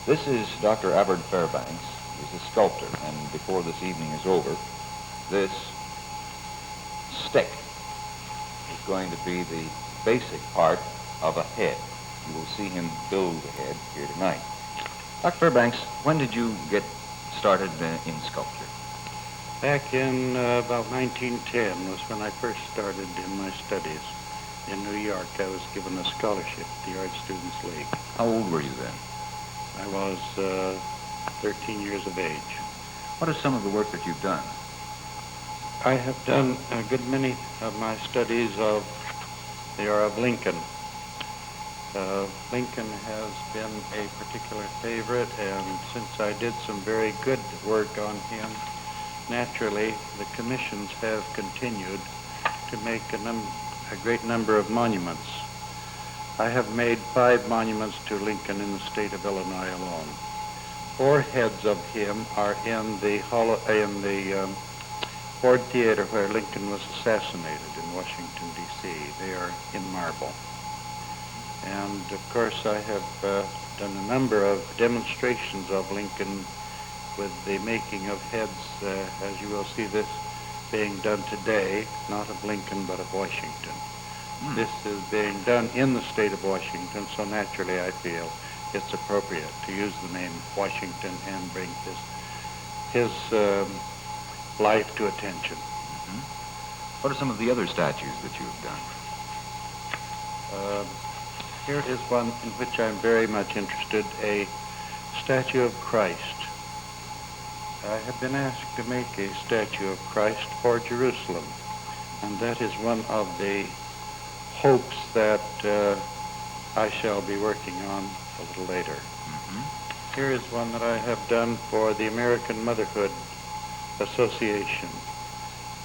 This is Dr. Avard Fairbanks. He's a sculptor, and before this evening is over, this stick is going to be the basic part of a head. You will see him build the head here tonight. Dr. Fairbanks, when did you get started in sculpture? Back in about 1910 was when I first started in my studies. In New York, I was given a scholarship at the Art Students League. How old were you then? I was 13 years of age. What are some of the work that you've done? I have done a good many of my studies of Lincoln. Lincoln has been a particular favorite, and since I did some very good work on him, naturally the commissions have continued to make a great number of monuments. I have made 5 monuments to Lincoln in the state of Illinois alone. 4 heads of him are in the Ford Theater where Lincoln was assassinated in Washington, D.C. They are in marble. And of course I have done a number of demonstrations of Lincoln with the making of heads, as you will see this being done today, not of Lincoln but of Washington. This is being done in the state of Washington, so naturally I feel it's appropriate to use the name Washington and bring his life to attention. What are some of the other statues that you have done? Here is one in which I'm very much interested, a statue of Christ. I have been asked to make a statue of Christ for Jerusalem, and that is one of the hopes that I shall be working on a little later. Here is one that I have done for the American Motherhood Association.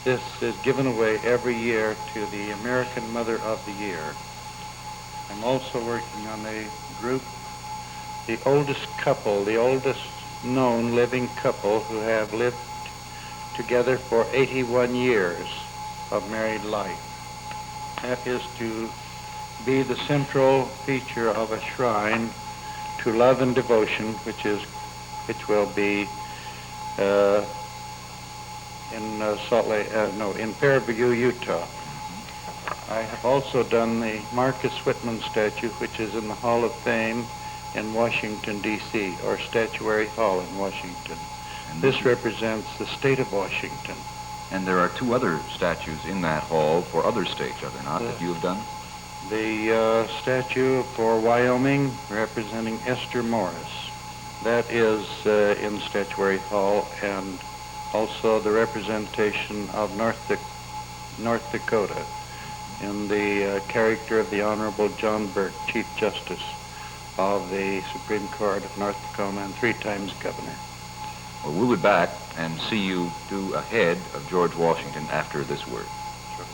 This is given away every year to the American Mother of the Year. I'm also working on a group, the oldest couple, the oldest known living couple who have lived together for 81 years of married life. That is to be the central feature of a shrine to love and devotion, which will be in Fairview, Utah. I have also done the Marcus Whitman statue, which is in the Hall of Fame in Washington, D.C., or Statuary Hall in Washington. And this represents the state of Washington. And there are 2 other statues in that hall for other states, are there not, that you have done? The statue for Wyoming representing Esther Morris. That is in Statuary Hall, and also the representation of North Dakota in the character of the Honorable John Burke, Chief Justice of the Supreme Court of North Dakota and 3 times governor. Well, we'll be back and see you do a head of George Washington after this word. Sure.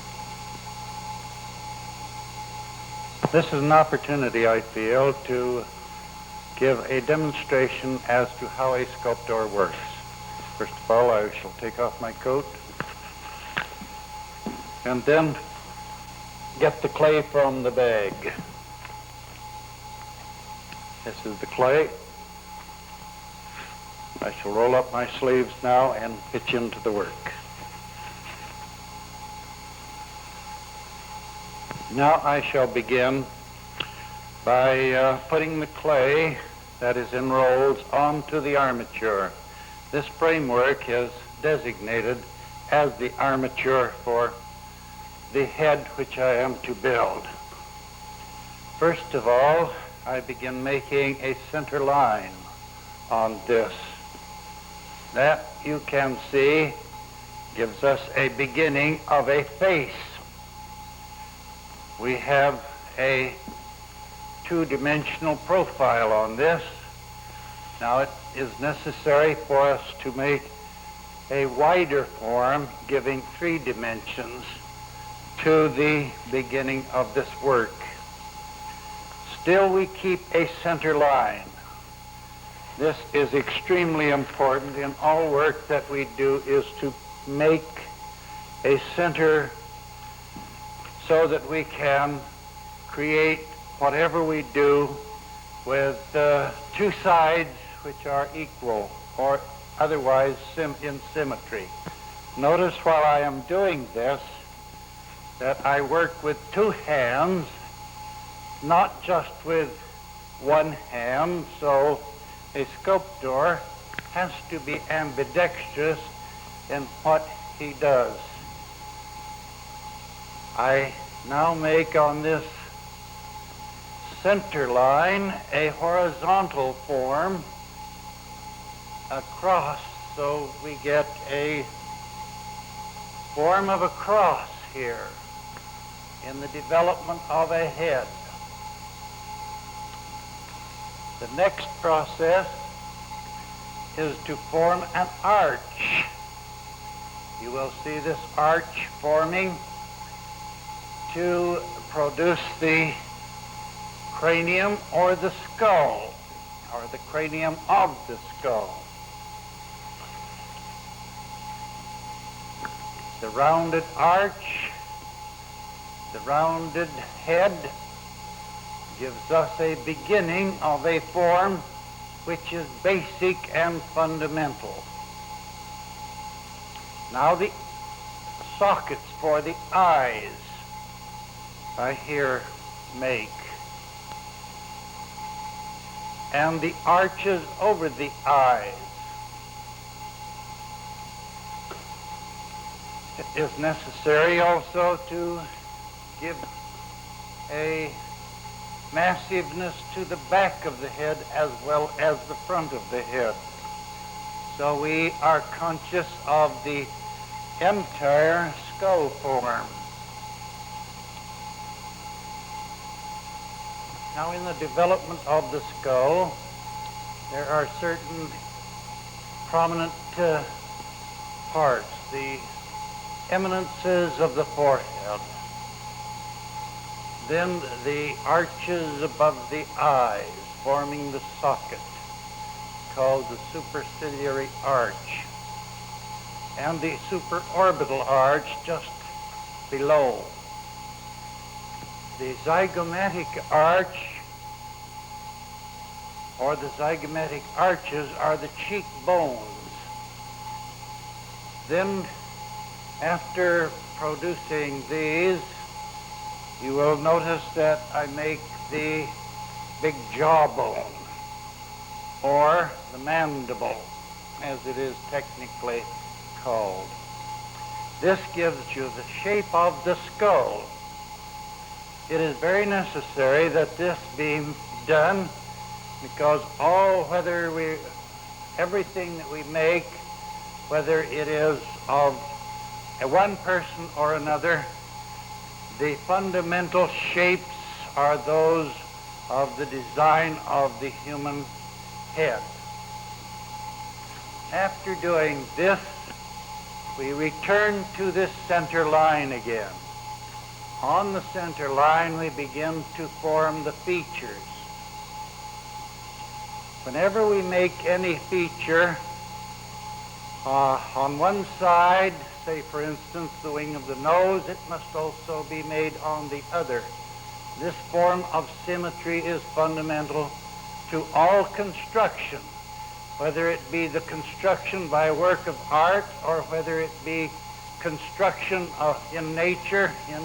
This is an opportunity, I feel, to give a demonstration as to how a sculptor works. First of all, I shall take off my coat and then get the clay from the bag. This is the clay. I shall roll up my sleeves now and pitch into the work. Now I shall begin by putting the clay that is in rolls onto the armature. This framework is designated as the armature for the head which I am to build. First of all, I begin making a center line on this. That, you can see, gives us a beginning of a face. We have a 2-dimensional profile on this. Now it is necessary for us to make a wider form giving 3 dimensions to the beginning of this work. Still we keep a center line. This is extremely important in all work that we do, is to make a center so that we can create whatever we do with two sides which are equal or otherwise in symmetry. Notice while I am doing this that I work with two hands, not just with one hand, so a sculptor has to be ambidextrous in what he does. I now make on this center line a horizontal form across, so we get a form of a cross here in the development of a head. The next process is to form an arch. You will see this arch forming to produce the cranium or the skull, or the cranium of the skull. The rounded arch, the rounded head gives us a beginning of a form which is basic and fundamental. Now the sockets for the eyes I here make, and the arches over the eyes. It is necessary also to give a massiveness to the back of the head as well as the front of the head. So we are conscious of the entire skull form. Now in the development of the skull, there are certain prominent parts, the eminences of the forehead, then the arches above the eyes forming the socket called the superciliary arch, and the supraorbital arch just below. The zygomatic arch, or the zygomatic arches, are the cheekbones. Then, after producing these, you will notice that I make the big jawbone, or the mandible, as it is technically called. This gives you the shape of the skull. It is very necessary that this be done, because everything that we make, whether it is of one person or another, the fundamental shapes are those of the design of the human head. After doing this, we return to this center line again. On the center line, we begin to form the features. Whenever we make any feature, on one side, say for instance the wing of the nose, it must also be made on the other. This form of symmetry is fundamental to all construction, whether it be the construction by work of art or whether it be construction in nature, in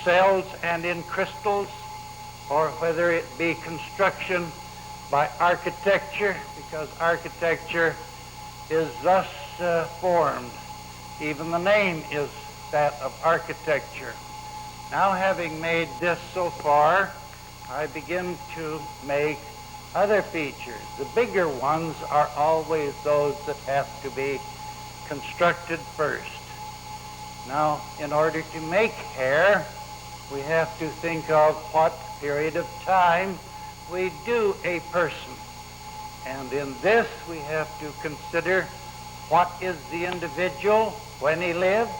cells and in crystals, or whether it be construction by architecture, because architecture is thus formed. Even the name is that of architecture. Now, having made this so far, I begin to make other features. The bigger ones are always those that have to be constructed first. Now, in order to make hair, we have to think of what period of time we do a person. And in this, we have to consider what is the individual when he lived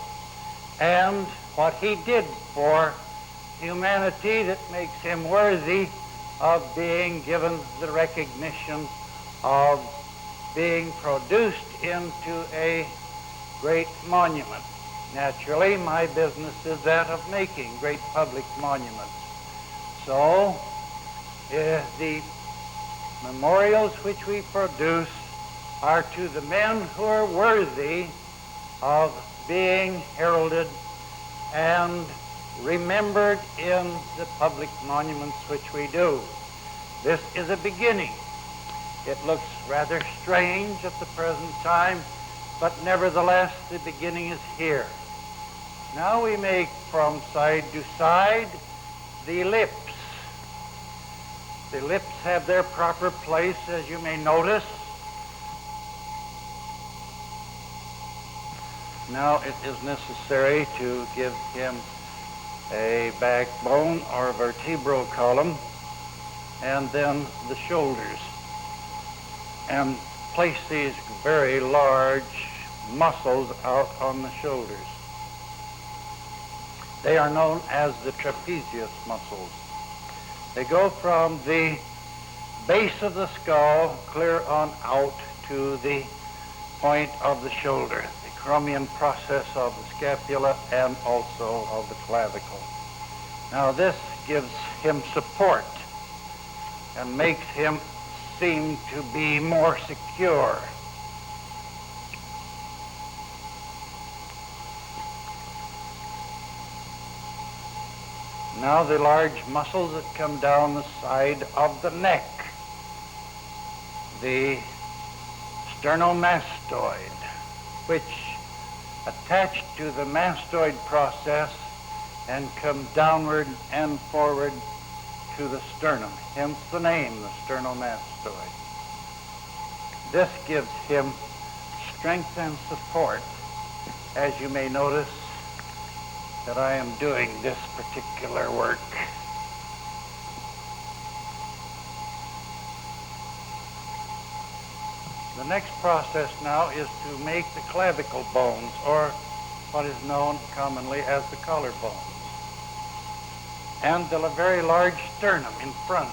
and what he did for humanity that makes him worthy of being given the recognition of being produced into a great monument. Naturally, my business is that of making great public monuments. So, the memorials which we produce are to the men who are worthy of being heralded and remembered in the public monuments which we do. This is a beginning. It looks rather strange at the present time, but nevertheless the beginning is here. Now we make from side to side the lips. The lips have their proper place, as you may notice. Now it is necessary to give him a backbone or vertebral column, and then the shoulders, and place these very large muscles out on the shoulders. They are known as the trapezius muscles. They go from the base of the skull clear on out to the point of the shoulder, the acromion process of the scapula and also of the clavicle. Now this gives him support and makes him seem to be more secure. Now the large muscles that come down the side of the neck, the sternomastoid, which attach to the mastoid process and come downward and forward to the sternum, hence the name, the sternomastoid. This gives him strength and support, as you may notice that I am doing this particular work. The next process now is to make the clavicle bones, or what is known commonly as the collarbones, and the very large sternum in front.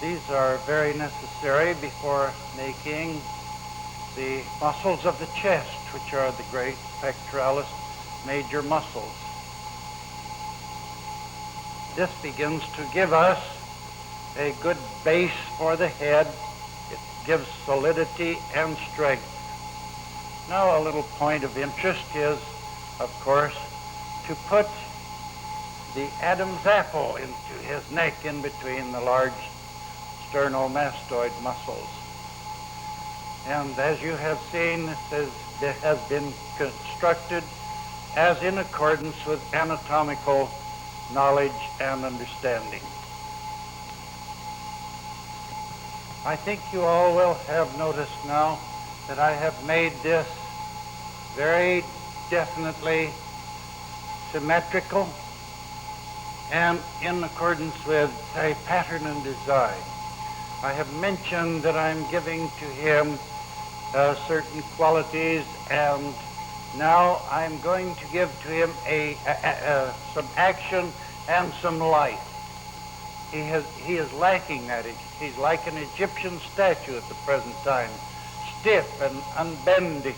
These are very necessary before making the muscles of the chest, which are the great pectoralis major muscles. This begins to give us a good base for the head. It gives solidity and strength. Now a little point of interest is, of course, to put the Adam's apple into his neck in between the large sternomastoid muscles. And as you have seen, this has been constructed as in accordance with anatomical knowledge and understanding. I think you all will have noticed now that I have made this very definitely symmetrical and in accordance with a pattern and design. I have mentioned that I'm giving to him certain qualities, and now I'm going to give to him some action and some life. He is lacking that. He's like an Egyptian statue at the present time, stiff and unbending.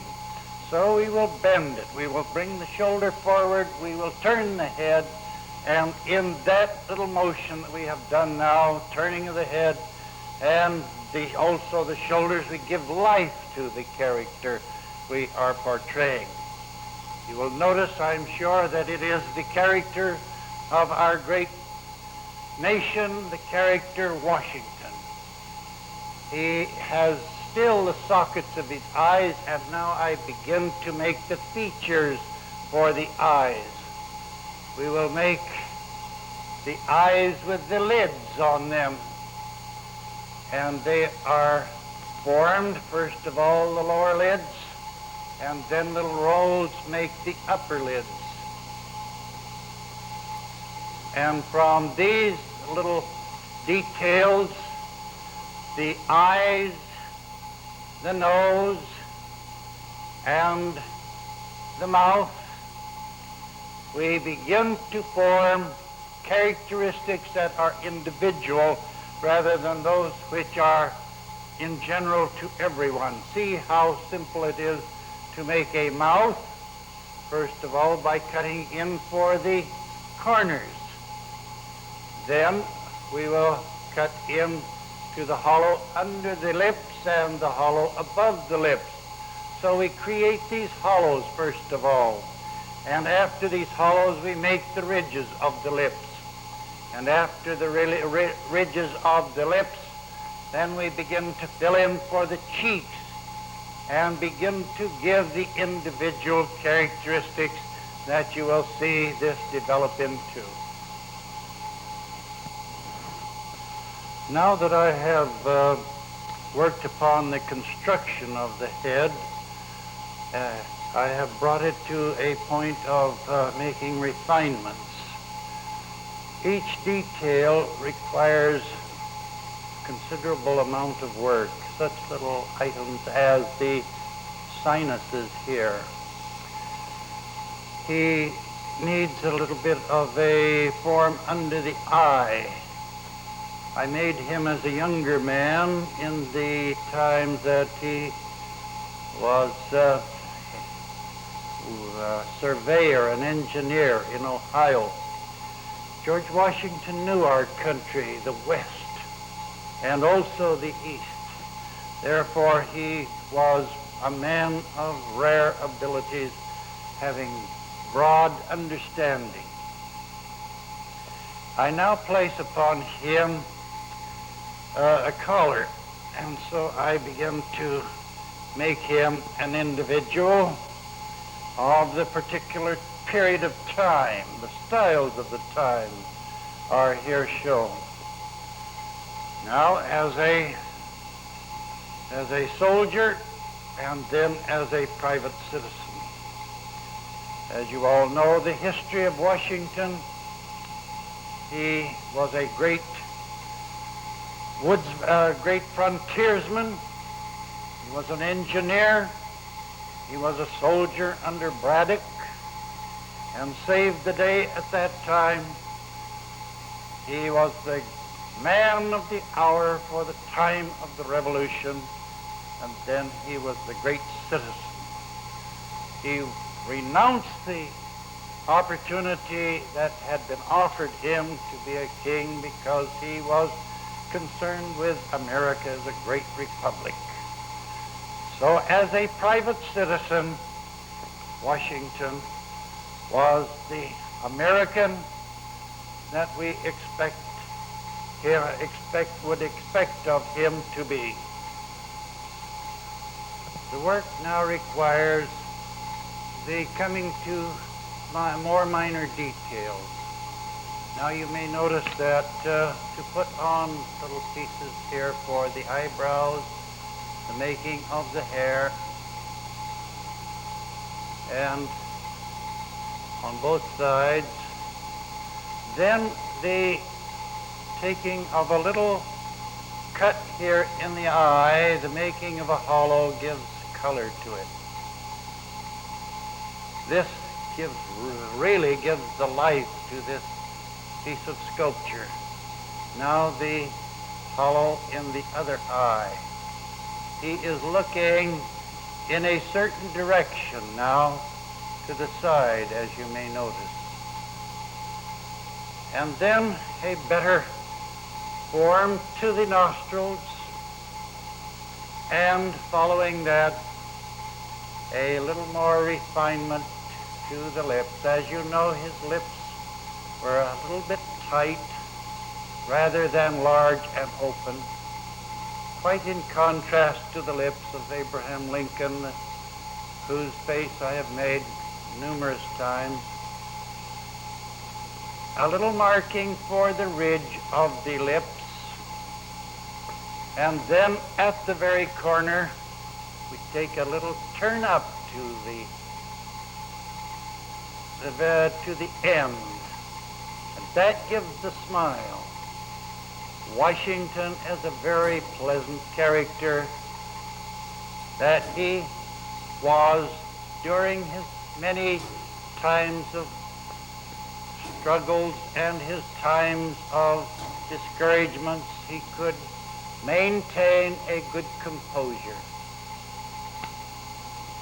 So we will bend it. We will bring the shoulder forward. We will turn the head. And in that little motion that we have done now, turning of the head and also the shoulders, we give life to the character we are portraying. You will notice, I'm sure, that it is the character of our great nation, the character Washington. He has still the sockets of his eyes, and now I begin to make the features for the eyes. We will make the eyes with the lids on them, and they are formed, first of all, the lower lids, and then little rolls make the upper lids. And from these little details, the eyes, the nose, and the mouth, we begin to form characteristics that are individual rather than those which are in general to everyone. See how simple it is to make a mouth, first of all, by cutting in for the corners. Then we will cut in to the hollow under the lips and the hollow above the lips. So we create these hollows first of all. And after these hollows, we make the ridges of the lips. And after the ridges of the lips, then we begin to fill in for the cheeks and begin to give the individual characteristics that you will see this develop into. Now that I have worked upon the construction of the head, I have brought it to a point of making refinements. Each detail requires considerable amount of work, such little items as the sinuses here. He needs a little bit of a form under the eye. I made him as a younger man in the time that he was a surveyor, an engineer in Ohio. George Washington knew our country, the West, and also the East. Therefore, he was a man of rare abilities, having broad understanding. I now place upon him a collar, and so I begin to make him an individual of the particular period of time. The styles of the time are here shown. Now, as a soldier, and then as a private citizen. As you all know, the history of Washington, he was a great great frontiersman. He was an engineer. He was a soldier under Braddock and saved the day at that time. He was the man of the hour for the time of the Revolution, and then he was the great citizen. He renounced the opportunity that had been offered him to be a king because he was concerned with America as a great republic. So as a private citizen, Washington was the American that we would expect of him to be. The work now requires the coming to more minor details. Now you may notice that to put on little pieces here for the eyebrows, the making of the hair, and on both sides, then the taking of a little cut here in the eye, the making of a hollow gives color to it. This really gives the life to this piece of sculpture. Now the hollow in the other eye. He is looking in a certain direction now to the side, as you may notice. And then a better form to the nostrils, and following that, a little more refinement to the lips. As you know, his lips were a little bit tight rather than large and open, quite in contrast to the lips of Abraham Lincoln, whose face I have made numerous times. A little marking for the ridge of the lips, and then at the very corner we take a little turn up to the end, and that gives the smile. Washington is a very pleasant character that he was during his many times of struggles and his times of discouragements. He could maintain a good composure.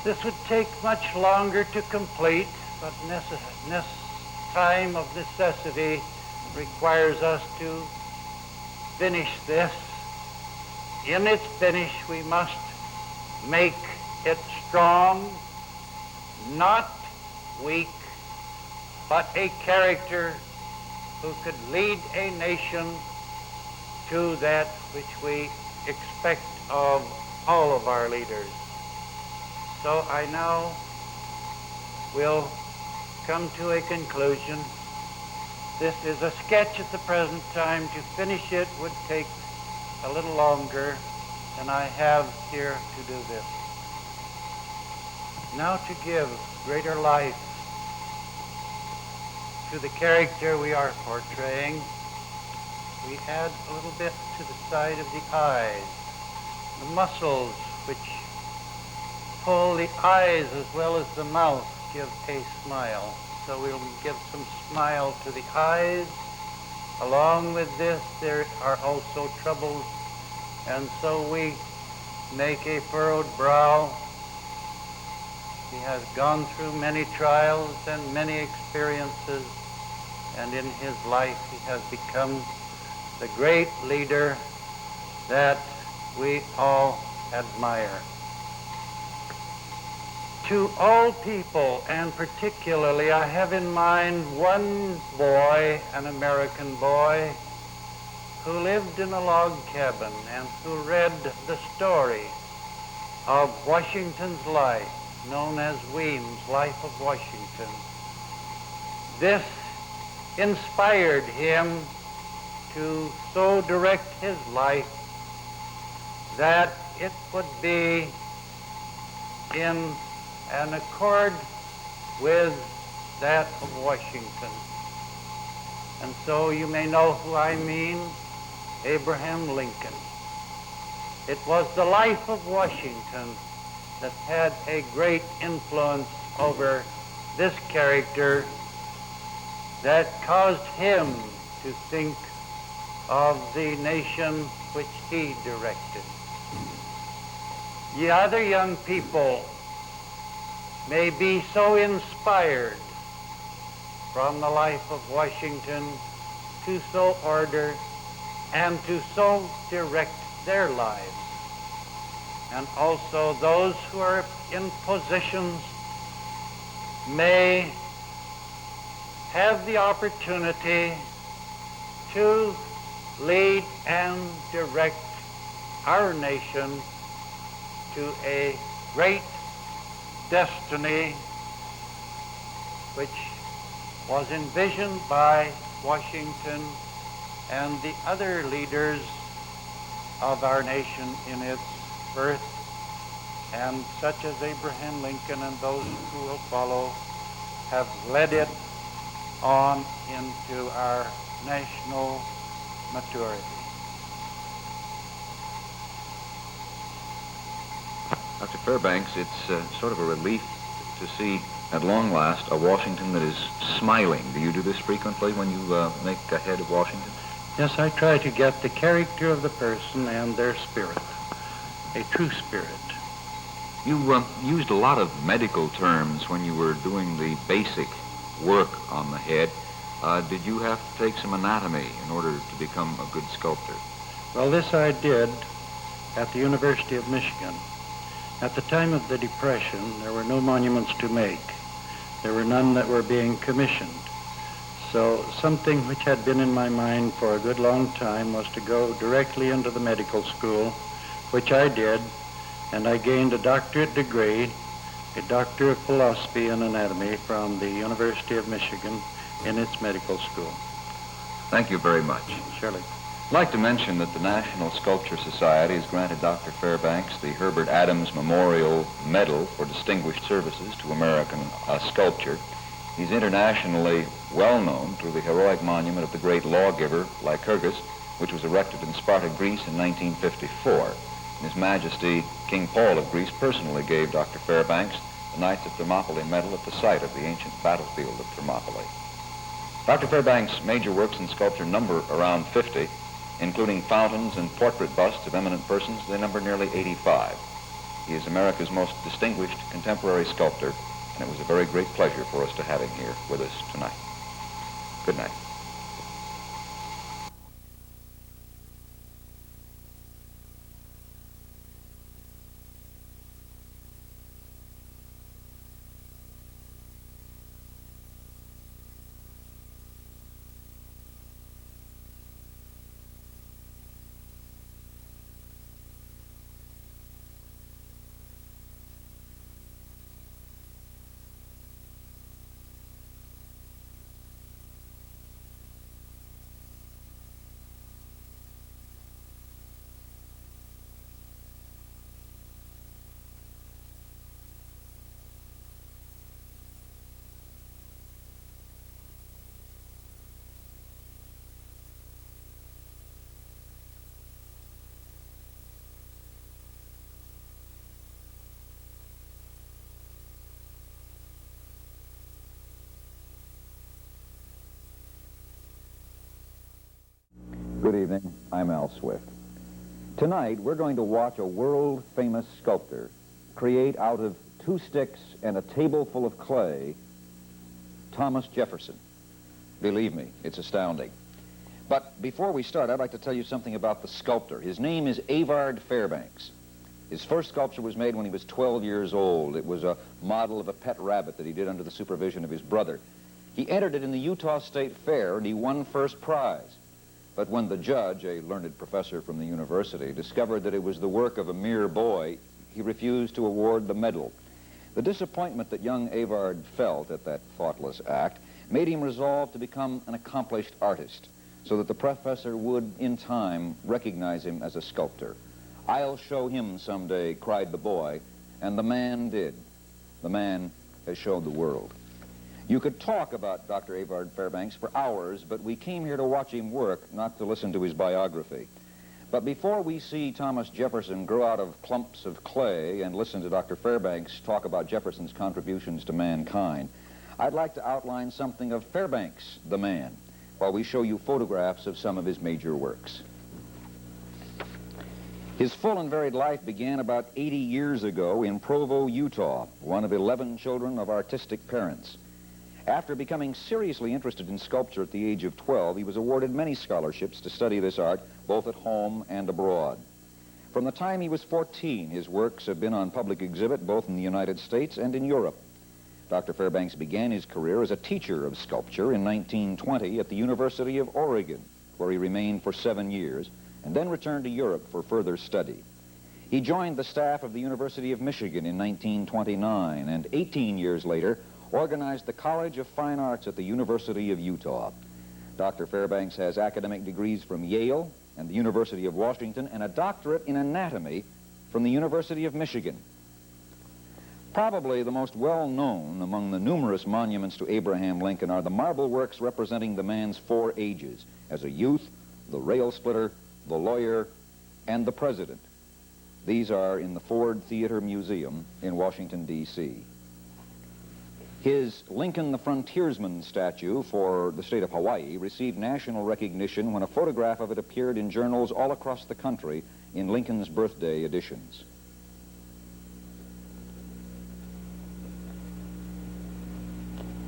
This would take much longer to complete, but time of necessity requires us to finish this, in its finish we must make it strong, not weak, but a character who could lead a nation to that which we expect of all of our leaders. So I now will come to a conclusion. This is a sketch at the present time. To finish it would take a little longer than I have here to do this. Now to give greater life to the character we are portraying, we add a little bit to the side of the eyes. The muscles which pull the eyes as well as the mouth give a smile. So we'll give some smile to the eyes. Along with this, there are also troubles, and so we make a furrowed brow. He has gone through many trials and many experiences, and in his life he has become the great leader that we all admire. To all people, and particularly I have in mind one boy, an American boy, who lived in a log cabin and who read the story of Washington's life, known as Weems' Life of Washington. This inspired him to so direct his life that it would be in an accord with that of Washington. And so you may know who I mean, Abraham Lincoln. It was the life of Washington that had a great influence over this character that caused him to think of the nation which he directed. The other young people may be so inspired from the life of Washington to so order and to so direct their lives. And also those who are in positions may have the opportunity to lead and direct our nation to a great destiny which was envisioned by Washington and the other leaders of our nation in its birth, and such as Abraham Lincoln and those who will follow have led it on into our national maturity. Dr. Fairbanks, it's sort of a relief to see at long last a Washington that is smiling. Do you do this frequently when you make a head of Washington? Yes, I try to get the character of the person and their spirit, a true spirit. You used a lot of medical terms when you were doing the basic work on the head. Did you have to take some anatomy in order to become a good sculptor? Well, this I did at the University of Michigan. At the time of the Depression, there were no monuments to make. There were none that were being commissioned. So something which had been in my mind for a good long time was to go directly into the medical school, which I did, and I gained a doctorate degree, a Doctor of Philosophy and Anatomy from the University of Michigan in its medical school. Thank you very much. Surely. I'd like to mention that the National Sculpture Society has granted Dr. Fairbanks the Herbert Adams Memorial Medal for distinguished services to American sculpture. He's internationally well known through the heroic monument of the great lawgiver Lycurgus, which was erected in Sparta, Greece in 1954. His Majesty King Paul of Greece personally gave Dr. Fairbanks the Knights of Thermopylae medal at the site of the ancient battlefield of Thermopylae. Dr. Fairbanks' major works in sculpture number around 50, including fountains and portrait busts of eminent persons. They number nearly 85. He is America's most distinguished contemporary sculptor, and it was a very great pleasure for us to have him here with us tonight. ない。 Good night. Good evening. I'm Al Swift. Tonight, we're going to watch a world-famous sculptor create out of 2 sticks and a table full of clay Thomas Jefferson. Believe me, it's astounding. But before we start, I'd like to tell you something about the sculptor. His name is Avard Fairbanks. His first sculpture was made when he was 12 years old. It was a model of a pet rabbit that he did under the supervision of his brother. He entered it in the Utah State Fair, and he won first prize. But when the judge, a learned professor from the university, discovered that it was the work of a mere boy, he refused to award the medal. The disappointment that young Avard felt at that thoughtless act made him resolve to become an accomplished artist, so that the professor would, in time, recognize him as a sculptor. "I'll show him someday," cried the boy, and the man did. The man has showed the world. You could talk about Dr. Avard Fairbanks for hours, but we came here to watch him work, not to listen to his biography. But before we see Thomas Jefferson grow out of clumps of clay and listen to Dr. Fairbanks talk about Jefferson's contributions to mankind, I'd like to outline something of Fairbanks, the man, while we show you photographs of some of his major works. His full and varied life began about 80 years ago in Provo, Utah, one of 11 children of artistic parents. After becoming seriously interested in sculpture at the age of 12, he was awarded many scholarships to study this art, both at home and abroad. From the time he was 14, his works have been on public exhibit both in the United States and in Europe. Dr. Fairbanks began his career as a teacher of sculpture in 1920 at the University of Oregon, where he remained for 7 years, and then returned to Europe for further study. He joined the staff of the University of Michigan in 1929, and 18 years later, organized the College of Fine Arts at the University of Utah. Dr. Fairbanks has academic degrees from Yale and the University of Washington and a doctorate in anatomy from the University of Michigan. Probably the most well-known among the numerous monuments to Abraham Lincoln are the marble works representing the man's 4 ages, as a youth, the rail splitter, the lawyer, and the president. These are in the Ford Theater Museum in Washington, D.C. His Lincoln the Frontiersman statue for the state of Hawaii received national recognition when a photograph of it appeared in journals all across the country in Lincoln's birthday editions.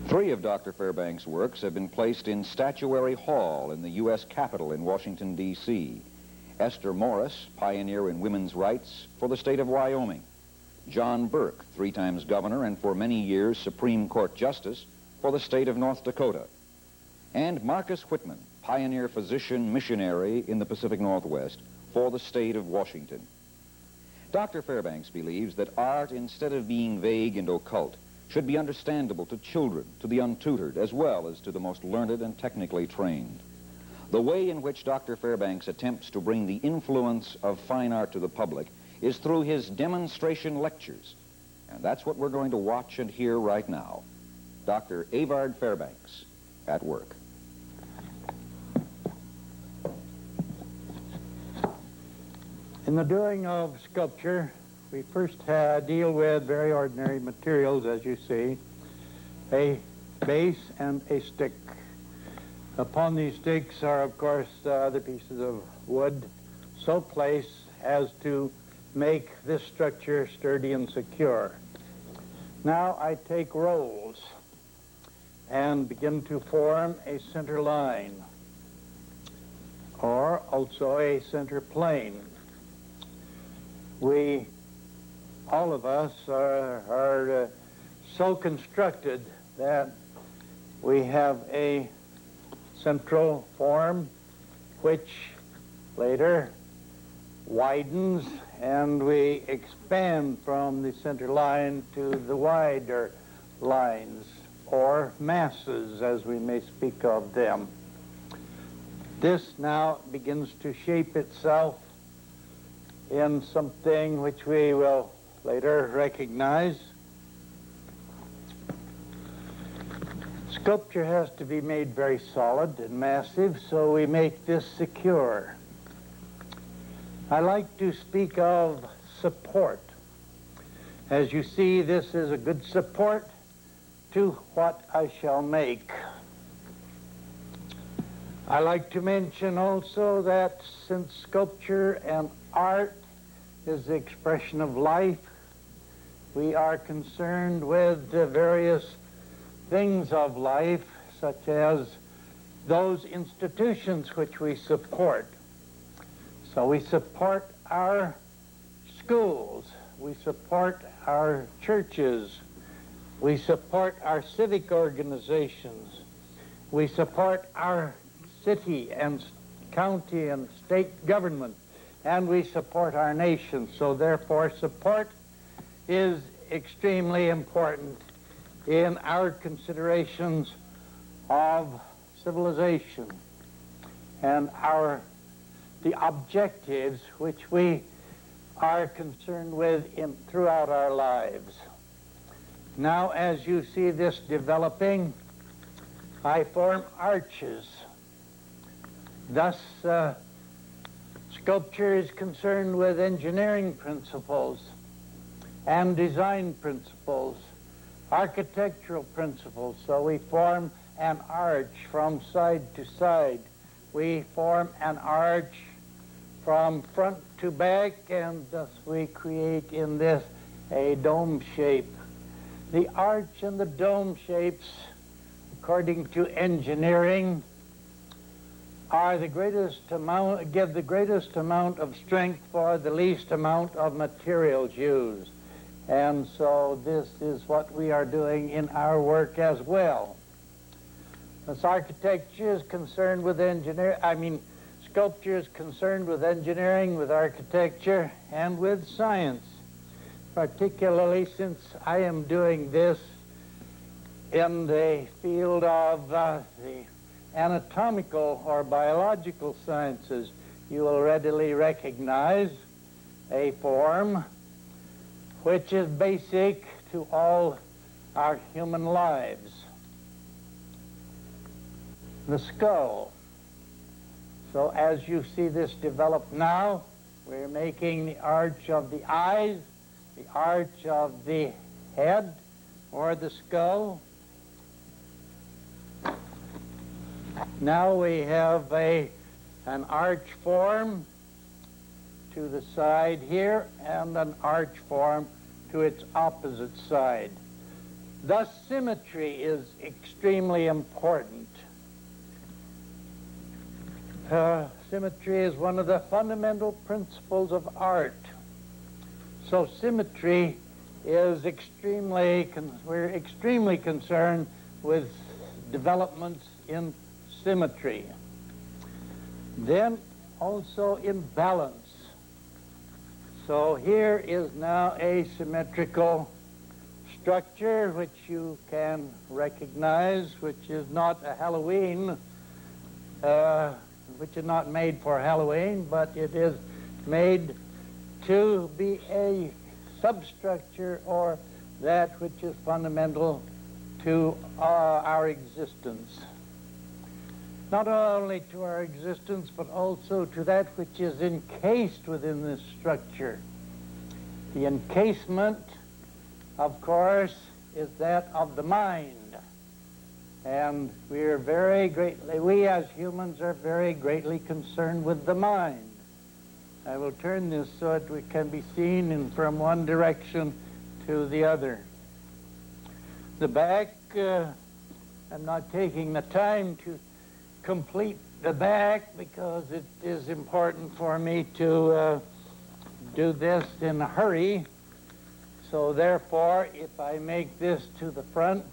Three of Dr. Fairbanks' works have been placed in Statuary Hall in the U.S. Capitol in Washington, D.C. Esther Morris, pioneer in women's rights for the state of Wyoming. John Burke, 3 times governor and for many years Supreme Court Justice for the state of North Dakota. And Marcus Whitman, pioneer physician missionary in the Pacific Northwest for the state of Washington. Dr. Fairbanks believes that art, instead of being vague and occult, should be understandable to children, to the untutored, as well as to the most learned and technically trained. The way in which Dr. Fairbanks attempts to bring the influence of fine art to the public is through his demonstration lectures. And that's what we're going to watch and hear right now. Dr. Avard Fairbanks at work. In the doing of sculpture, we first deal with very ordinary materials, as you see, a base and a stick. Upon these sticks are, of course, the pieces of wood so placed as to make this structure sturdy and secure. Now I take rolls and begin to form a center line, or also a center plane. We, all of us, are so constructed that we have a central form which later widens, and we expand from the center line to the wider lines, or masses, as we may speak of them. This now begins to shape itself in something which we will later recognize. Sculpture has to be made very solid and massive, so we make this secure. I like to speak of support. As you see, this is a good support to what I shall make. I like to mention also that since sculpture and art is the expression of life, we are concerned with the various things of life, such as those institutions which we support. So we support our schools, we support our churches, we support our civic organizations, we support our city and county and state government, and we support our nation. So therefore support is extremely important in our considerations of civilization and the objectives which we are concerned with throughout our lives. Now, as you see this developing, I form arches. Thus, sculpture is concerned with engineering principles and design principles, architectural principles. So we form an arch from side to side. We form an arch from front to back, and thus we create in this a dome shape. The arch and the dome shapes, according to engineering, are the greatest amount, give the greatest amount of strength for the least amount of materials used. And so this is what we are doing in our work as well. As architecture is concerned with sculpture is concerned with engineering, with architecture, and with science. Particularly since I am doing this in the field of the anatomical or biological sciences, you will readily recognize a form which is basic to all our human lives. The skull. So as you see this develop now, we're making the arch of the eyes, the arch of the head or the skull. Now we have an arch form to the side here and an arch form to its opposite side. Thus, symmetry is extremely important. Symmetry is one of the fundamental principles of art. So symmetry is we're extremely concerned with developments in symmetry. Then also in balance. So here is now a symmetrical structure which you can recognize, which is not a Halloween, which is not made for Halloween, but it is made to be a substructure or that which is fundamental to our existence. Not only to our existence, but also to that which is encased within this structure. The encasement, of course, is that of the mind. And we as humans are very greatly concerned with the mind. I will turn this so that we can be seen from one direction to the other. The back, I'm not taking the time to complete the back because it is important for me to do this in a hurry. So therefore, if I make this to the front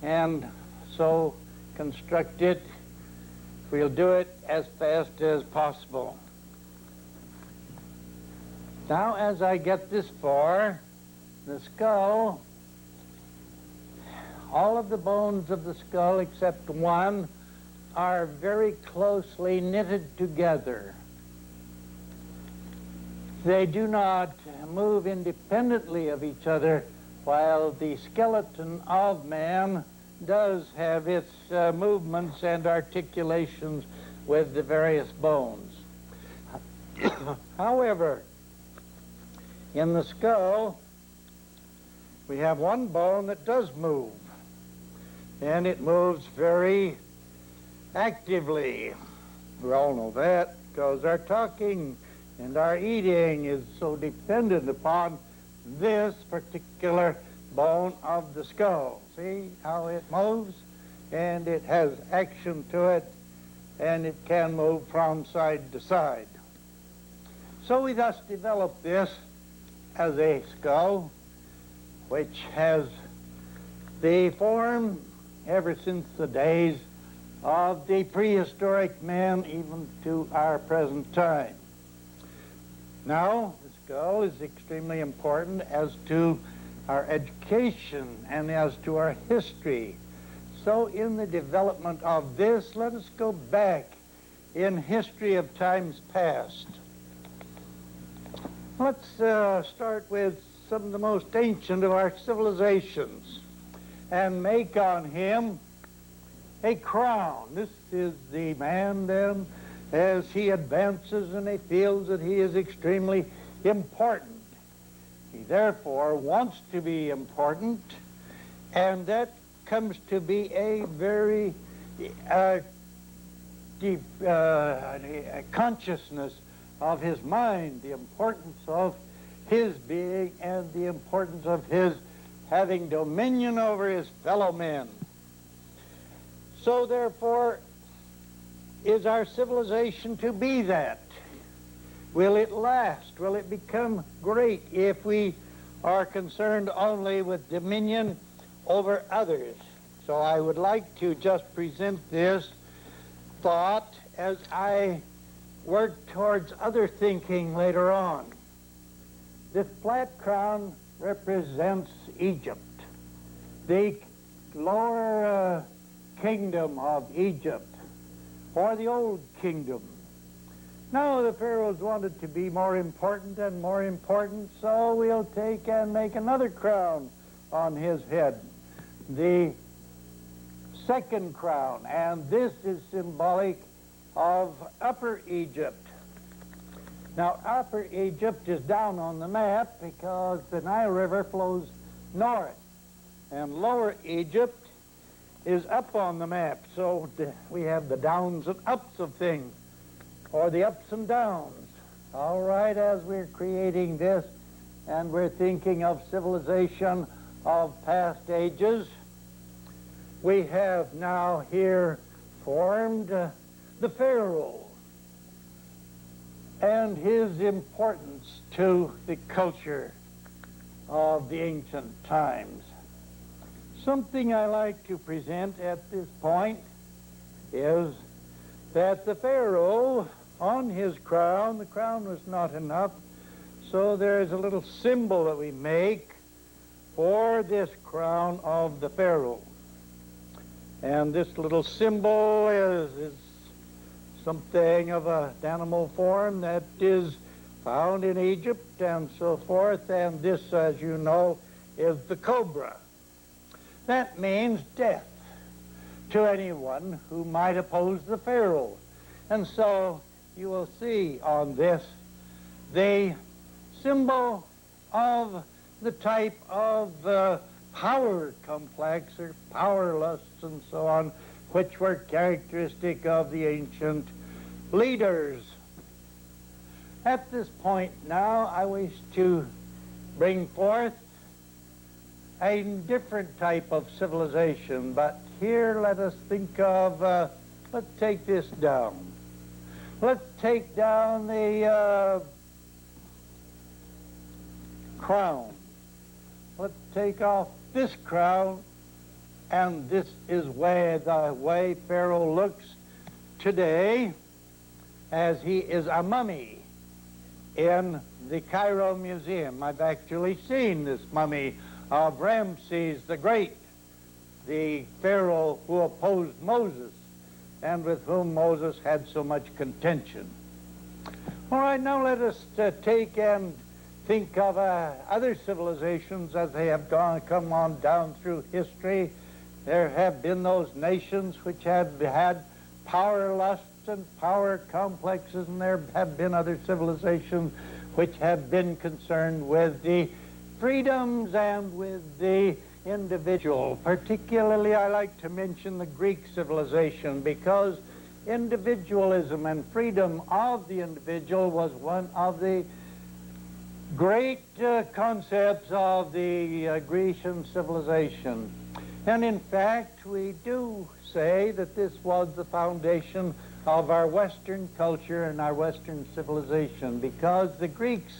and so construct it, we'll do it as fast as possible. Now, as I get this far, the skull, all of the bones of the skull except one are very closely knitted together. They do not move independently of each other, while the skeleton of man does have its movements and articulations with the various bones. However, in the skull, we have one bone that does move, and it moves very actively. We all know that because our talking and our eating is so dependent upon this particular bone of the skull. See how it moves? And it has action to it, and it can move from side to side. So we thus developed this as a skull, which has the form ever since the days of the prehistoric man even to our present time. Now, the skull is extremely important as to our education and as to our history. So in the development of this, let us go back in history of times past. Let's start with some of the most ancient of our civilizations and make on him a crown. This is the man then as he advances and he feels that he is extremely important. He therefore wants to be important, and that comes to be a very deep consciousness of his mind, the importance of his being and the importance of his having dominion over his fellow men. So therefore, is our civilization to be that? Will it last? Will it become great if we are concerned only with dominion over others? So I would like to just present this thought as I work towards other thinking later on. This flat crown represents Egypt, the lower kingdom of Egypt, or the old kingdom. Now the pharaohs wanted to be more important and more important, so we'll take and make another crown on his head, the second crown, and this is symbolic of Upper Egypt. Now Upper Egypt is down on the map because the Nile River flows north, and Lower Egypt is up on the map, so we have the downs and ups of things, or the ups and downs. All right, as we're creating this and we're thinking of civilization of past ages, we have now here formed the pharaoh and his importance to the culture of the ancient times. Something I like to present at this point is that the pharaoh, on his crown, the crown was not enough, so there is a little symbol that we make for this crown of the pharaoh. And this little symbol is something of an animal form that is found in Egypt and so forth, and this, as you know, is the cobra. That means death to anyone who might oppose the pharaoh. And so you will see on this the symbol of the type of power complex or power lusts and so on, which were characteristic of the ancient leaders. At this point now, I wish to bring forth a different type of civilization, but here let us think of, let's take this down. Let's take down the crown. Let's take off this crown, and this is the way Pharaoh looks today, as he is a mummy in the Cairo Museum. I've actually seen this mummy of Ramses the Great, the Pharaoh who opposed Moses and with whom Moses had so much contention. All right, now let us take and think of other civilizations as they have come on down through history. There have been those nations which have had power lusts and power complexes, and there have been other civilizations which have been concerned with the freedoms and with the individual. Particularly, I like to mention the Greek civilization because individualism and freedom of the individual was one of the great concepts of the Grecian civilization. And in fact, we do say that this was the foundation of our Western culture and our Western civilization, because the Greeks,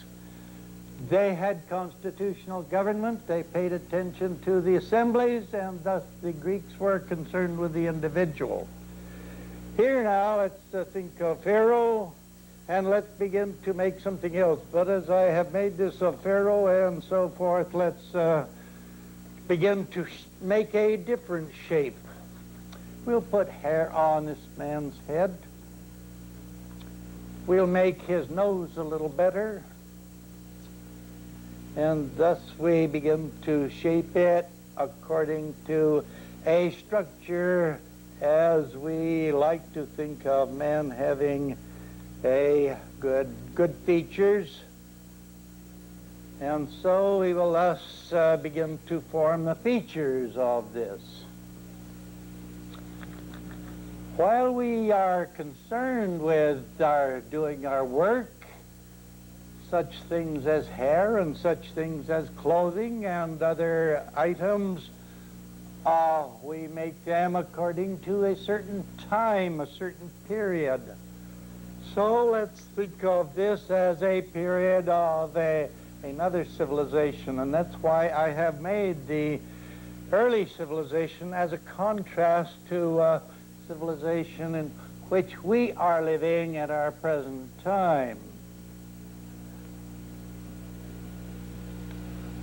they had constitutional government, they paid attention to the assemblies, and thus the Greeks were concerned with the individual. Here now, let's think of Pharaoh, and let's begin to make something else. But as I have made this of Pharaoh and so forth, let's begin to make a different shape. We'll put hair on this man's head. We'll make his nose a little better. And thus we begin to shape it according to a structure as we like to think of man having a good features. And so we will thus begin to form the features of this. While we are concerned with doing our work, such things as hair and such things as clothing and other items, we make them according to a certain time, a certain period. So let's think of this as a period of another civilization, and that's why I have made the early civilization as a contrast to civilization in which we are living at our present time.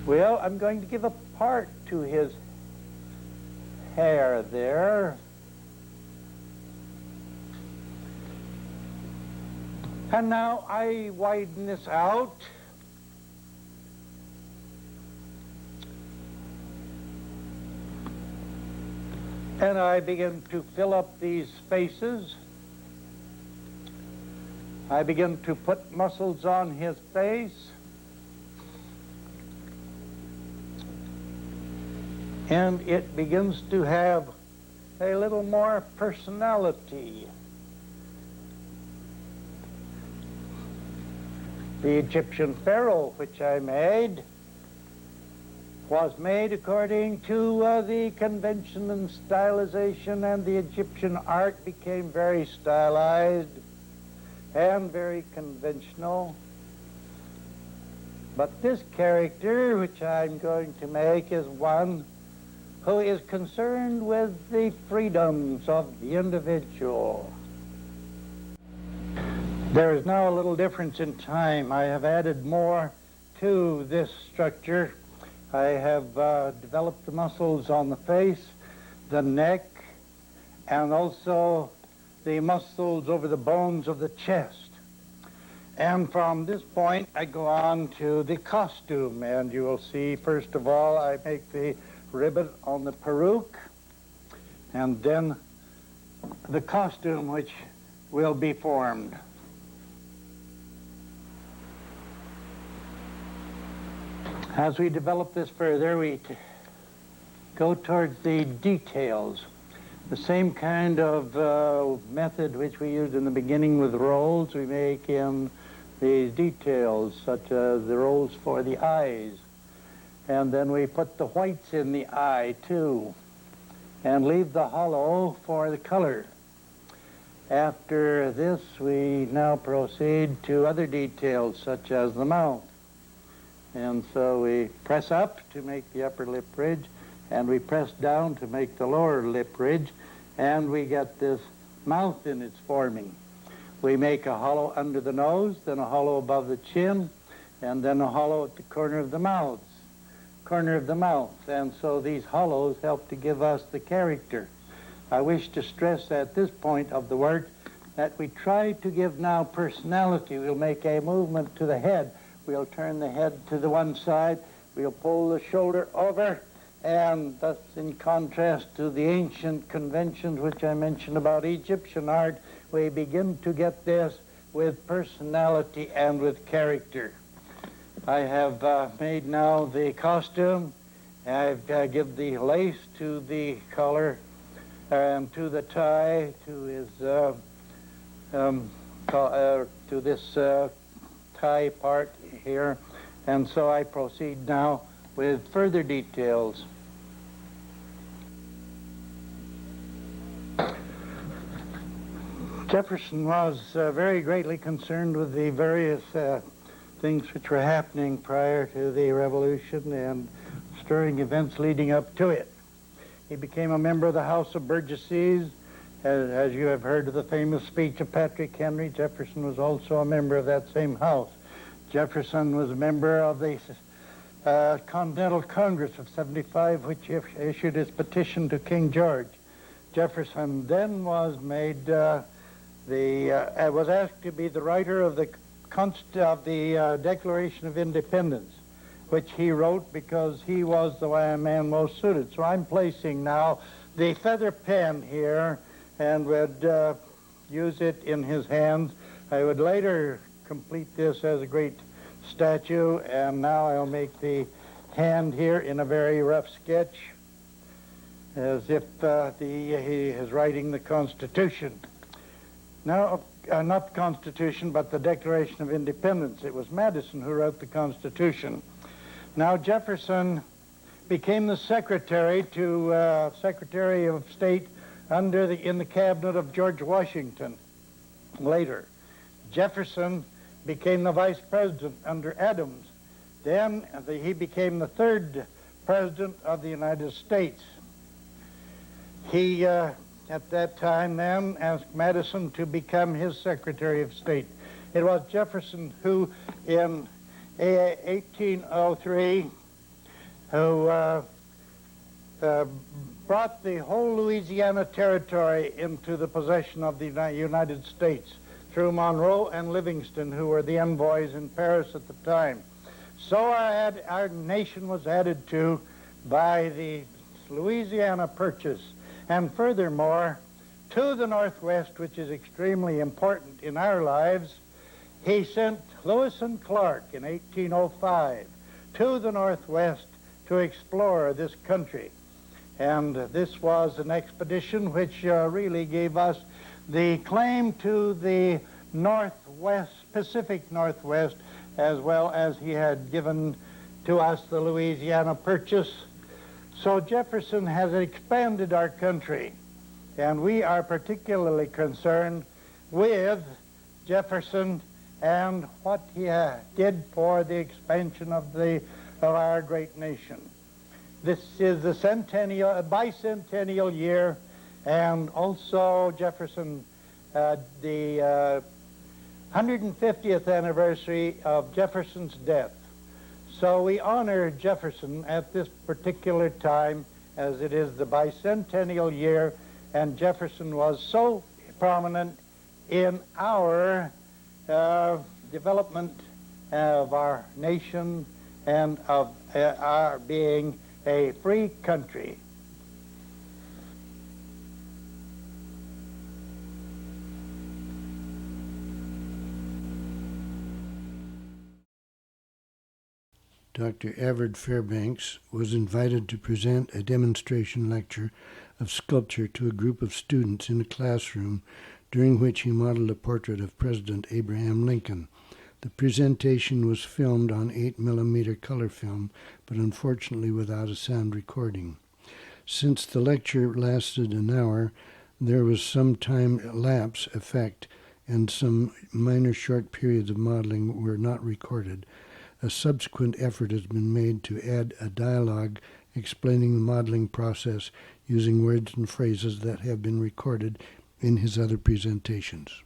Well, I'm going to give a part to his hair there. And now I widen this out. And I begin to fill up these spaces. I begin to put muscles on his face. And it begins to have a little more personality. The Egyptian pharaoh, which I made, was made according to the convention and stylization, and the Egyptian art became very stylized and very conventional. But this character, which I'm going to make, is one who is concerned with the freedoms of the individual. There is now a little difference in time. I have added more to this structure. I have developed the muscles on the face, the neck, and also the muscles over the bones of the chest. And from this point, I go on to the costume. And you will see, first of all, I make the ribbon on the peruke, and then the costume which will be formed. As we develop this further, we go towards the details. The same kind of method which we used in the beginning with rolls, we make in the details, such as the rolls for the eyes. And then we put the whites in the eye, too, and leave the hollow for the color. After this, we now proceed to other details, such as the mouth. And so we press up to make the upper lip ridge, and we press down to make the lower lip ridge, and we get this mouth in its forming. We make a hollow under the nose, then a hollow above the chin, and then a hollow at the corner of the mouth. And so these hollows help to give us the character. I wish to stress at this point of the work that we try to give now personality. We'll make a movement to the head. We'll turn the head to the one side. We'll pull the shoulder over. And thus, in contrast to the ancient conventions which I mentioned about Egyptian art, we begin to get this with personality and with character. I have made now the costume, I've given the lace to the collar and to the tie, to his to this tie part here, and so I proceed now with further details. Jefferson was very greatly concerned with the various things which were happening prior to the Revolution and stirring events leading up to it. He became a member of the House of Burgesses. As you have heard of the famous speech of Patrick Henry, Jefferson was also a member of that same house. Jefferson was a member of the Continental Congress of '75, which issued his petition to King George. Jefferson then was made was asked to be the writer of the Declaration of Independence, which he wrote because he was the man most suited. So I'm placing now the feather pen here and would use it in his hands. I would later complete this as a great statue, and now I'll make the hand here in a very rough sketch, as if he is writing the Constitution. Now, not the Constitution, but the Declaration of Independence. It was Madison who wrote the Constitution. Now, Jefferson became the Secretary of State in the cabinet of George Washington later. Jefferson became the Vice President under Adams. Then he became the third President of the United States. He, at that time then, asked Madison to become his Secretary of State. It was Jefferson who, in 1803, who brought the whole Louisiana Territory into the possession of the United States through Monroe and Livingston, who were the envoys in Paris at the time. So our nation was added to by the Louisiana Purchase. And furthermore, to the Northwest, which is extremely important in our lives, he sent Lewis and Clark in 1805 to the Northwest to explore this country. And this was an expedition which really gave us the claim to the Northwest, Pacific Northwest, as well as he had given to us the Louisiana Purchase. So Jefferson has expanded our country, and we are particularly concerned with Jefferson and what he did for the expansion of our great nation. This is the bicentennial year, and also Jefferson, the 150th anniversary of Jefferson's death. So we honor Jefferson at this particular time, as it is the bicentennial year, and Jefferson was so prominent in our development of our nation and of our being a free country. Dr. Avard Fairbanks was invited to present a demonstration lecture of sculpture to a group of students in a classroom, during which he modeled a portrait of President Abraham Lincoln. The presentation was filmed on 8mm color film, but unfortunately without a sound recording. Since the lecture lasted an hour, there was some time lapse effect, and some minor short periods of modeling were not recorded. A subsequent effort has been made to add a dialogue explaining the modeling process using words and phrases that have been recorded in his other presentations.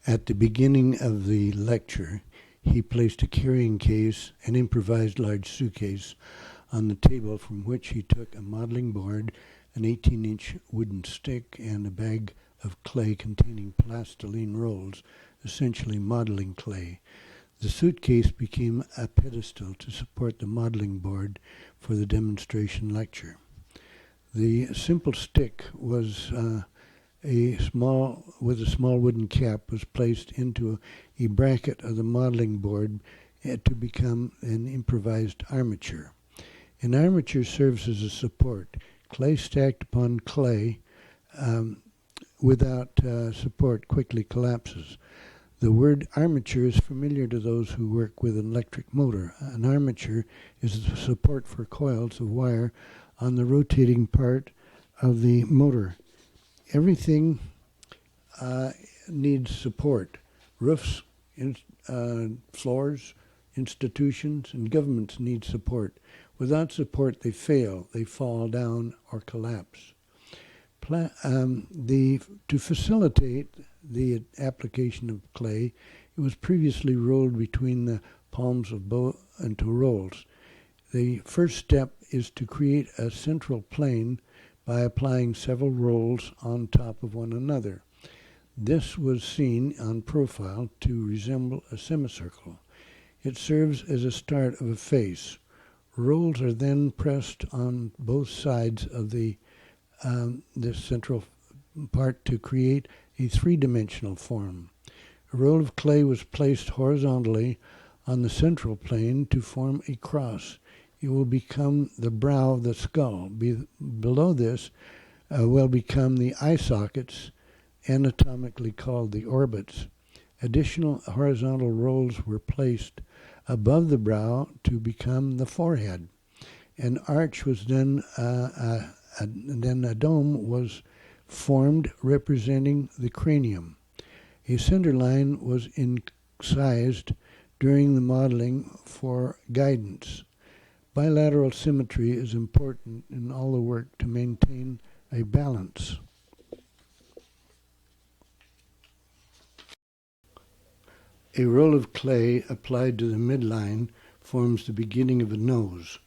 At the beginning of the lecture, he placed a carrying case, an improvised large suitcase, on the table, from which he took a modeling board, an 18-inch wooden stick, and a bag of clay containing plastiline rolls, essentially modeling clay. The suitcase became a pedestal to support the modeling board for the demonstration lecture. The simple stick was a small wooden cap was placed into a bracket of the modeling board to become an improvised armature. An armature serves as a support. Clay stacked upon clay without support quickly collapses. The word armature is familiar to those who work with an electric motor. An armature is the support for coils of wire on the rotating part of the motor. Everything needs support. Roofs, floors, institutions, and governments need support. Without support, they fail. They fall down or collapse. To facilitate the application of clay, it was previously rolled between the palms of both into rolls. The first step is to create a central plane by applying several rolls on top of one another. This was seen on profile to resemble a semicircle. It serves as a start of a face. Rolls are then pressed on both sides of the central part to create a three-dimensional form. A roll of clay was placed horizontally on the central plane to form a cross. It will become the brow of the skull. Below this will become the eye sockets, anatomically called the orbits. Additional horizontal rolls were placed above the brow to become the forehead. An arch was then a dome was formed representing the cranium. A center line was incised during the modeling for guidance. Bilateral symmetry is important in all the work to maintain a balance. A roll of clay applied to the midline forms the beginning of a nose.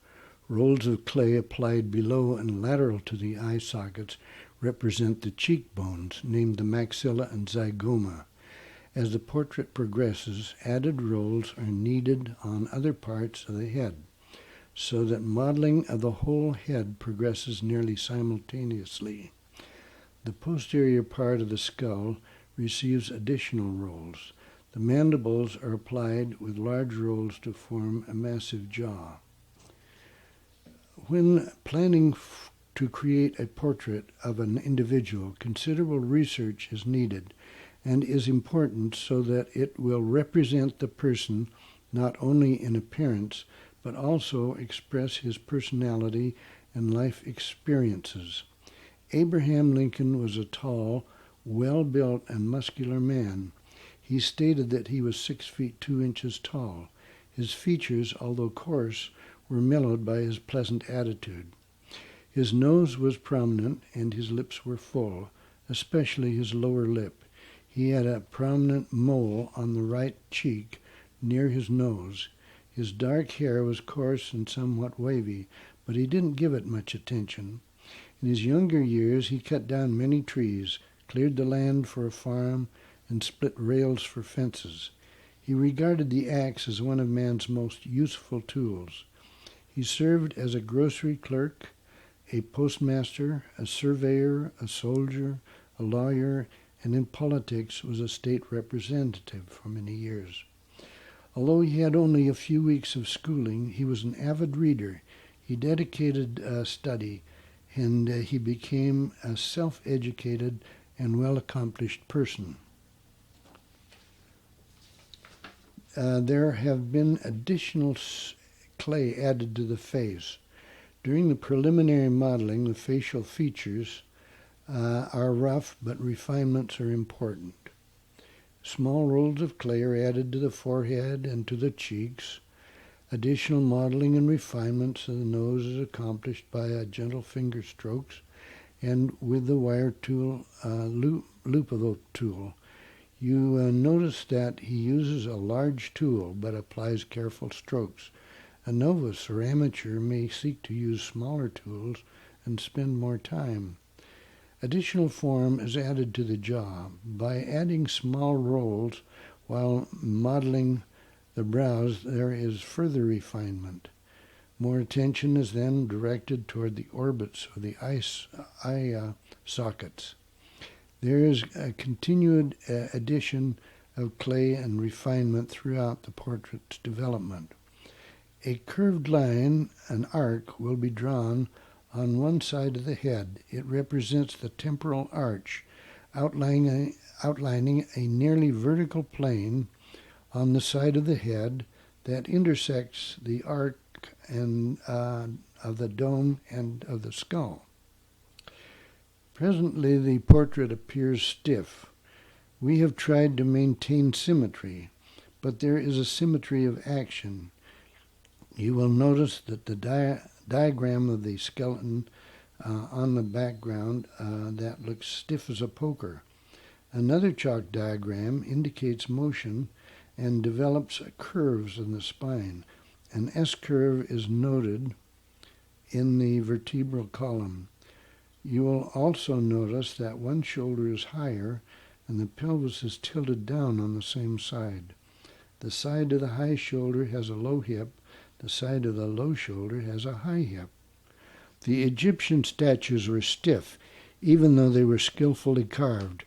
Rolls of clay applied below and lateral to the eye sockets represent the cheekbones, named the maxilla and zygoma. As the portrait progresses, added rolls are needed on other parts of the head, so that modeling of the whole head progresses nearly simultaneously. The posterior part of the skull receives additional rolls. The mandibles are applied with large rolls to form a massive jaw. When planning to create a portrait of an individual, considerable research is needed and is important so that it will represent the person not only in appearance, but also express his personality and life experiences. Abraham Lincoln was a tall, well-built, and muscular man. He stated that he was 6 feet 2 inches tall. His features, although coarse, were mellowed by his pleasant attitude. His nose was prominent and his lips were full, especially his lower lip. He had a prominent mole on the right cheek near his nose. His dark hair was coarse and somewhat wavy, but he didn't give it much attention. In his younger years, he cut down many trees, cleared the land for a farm, and split rails for fences. He regarded the axe as one of man's most useful tools. He served as a grocery clerk, a postmaster, a surveyor, a soldier, a lawyer, and in politics was a state representative for many years. Although he had only a few weeks of schooling, he was an avid reader. He dedicated study, and he became a self-educated and well-accomplished person. There have been additional clay added to the face. During the preliminary modeling, the facial features are rough, but refinements are important. Small rolls of clay are added to the forehead and to the cheeks. Additional modeling and refinements of the nose is accomplished by gentle finger strokes and with the wire tool, loop of the tool. You notice that he uses a large tool but applies careful strokes. A novice or amateur may seek to use smaller tools and spend more time. Additional form is added to the jaw. By adding small rolls while modeling the brows, there is further refinement. More attention is then directed toward the orbits of the eye sockets. There is a continued addition of clay and refinement throughout the portrait's development. A curved line, an arc, will be drawn on one side of the head. It represents the temporal arch, outlining a nearly vertical plane on the side of the head that intersects the arc and of the dome and of the skull. Presently, the portrait appears stiff. We have tried to maintain symmetry, but there is a symmetry of action. You will notice that the diagram of the skeleton on the background that looks stiff as a poker. Another chalk diagram indicates motion and develops curves in the spine. An S-curve is noted in the vertebral column. You will also notice that one shoulder is higher and the pelvis is tilted down on the same side. The side of the high shoulder has a low hip. The side of the low shoulder has a high hip. The Egyptian statues were stiff, even though they were skillfully carved.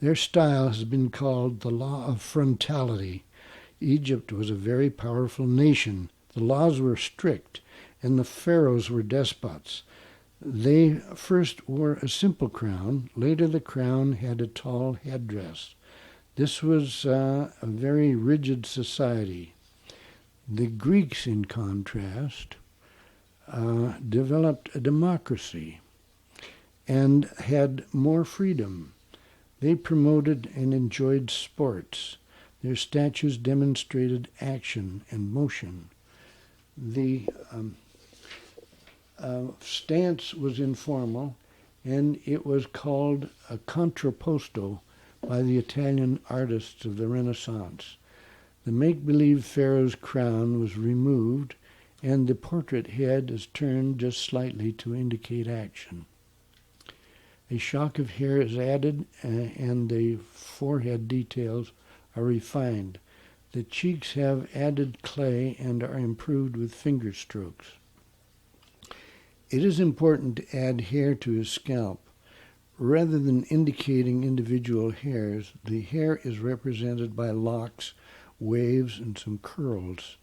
Their style has been called the law of frontality. Egypt was a very powerful nation. The laws were strict, and the pharaohs were despots. They first wore a simple crown. Later, the crown had a tall headdress. This was a very rigid society. The Greeks, in contrast, developed a democracy and had more freedom. They promoted and enjoyed sports. Their statues demonstrated action and motion. The stance was informal, and it was called a contrapposto by the Italian artists of the Renaissance. The make-believe pharaoh's crown was removed, and the portrait head is turned just slightly to indicate action. A shock of hair is added, and the forehead details are refined. The cheeks have added clay and are improved with finger strokes. It is important to add hair to his scalp. Rather than indicating individual hairs, the hair is represented by locks, waves, and some curls.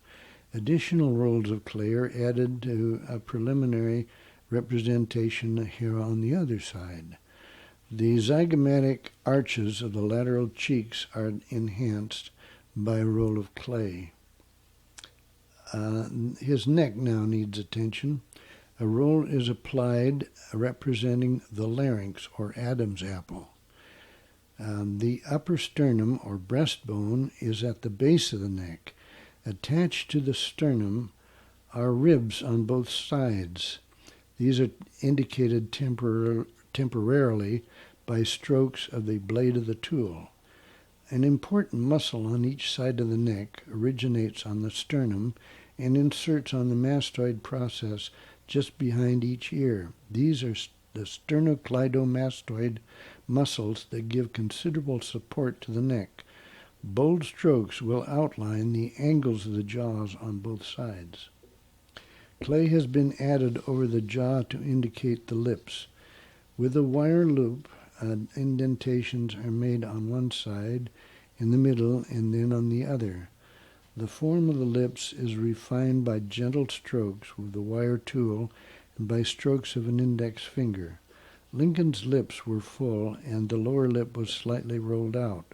Additional rolls of clay are added to a preliminary representation here on the other side. The zygomatic arches of the lateral cheeks are enhanced by a roll of clay. His neck now needs attention. A roll is applied representing the larynx, or Adam's apple. The upper sternum, or breastbone, is at the base of the neck. Attached to the sternum are ribs on both sides. These are indicated temporarily by strokes of the blade of the tool. An important muscle on each side of the neck originates on the sternum and inserts on the mastoid process just behind each ear. These are the sternocleidomastoid muscles that give considerable support to the neck. Bold strokes will outline the angles of the jaws on both sides. Clay has been added over the jaw to indicate the lips. With a wire loop, indentations are made on one side, in the middle, and then on the other. The form of the lips is refined by gentle strokes with the wire tool and by strokes of an index finger. Lincoln's lips were full, and the lower lip was slightly rolled out.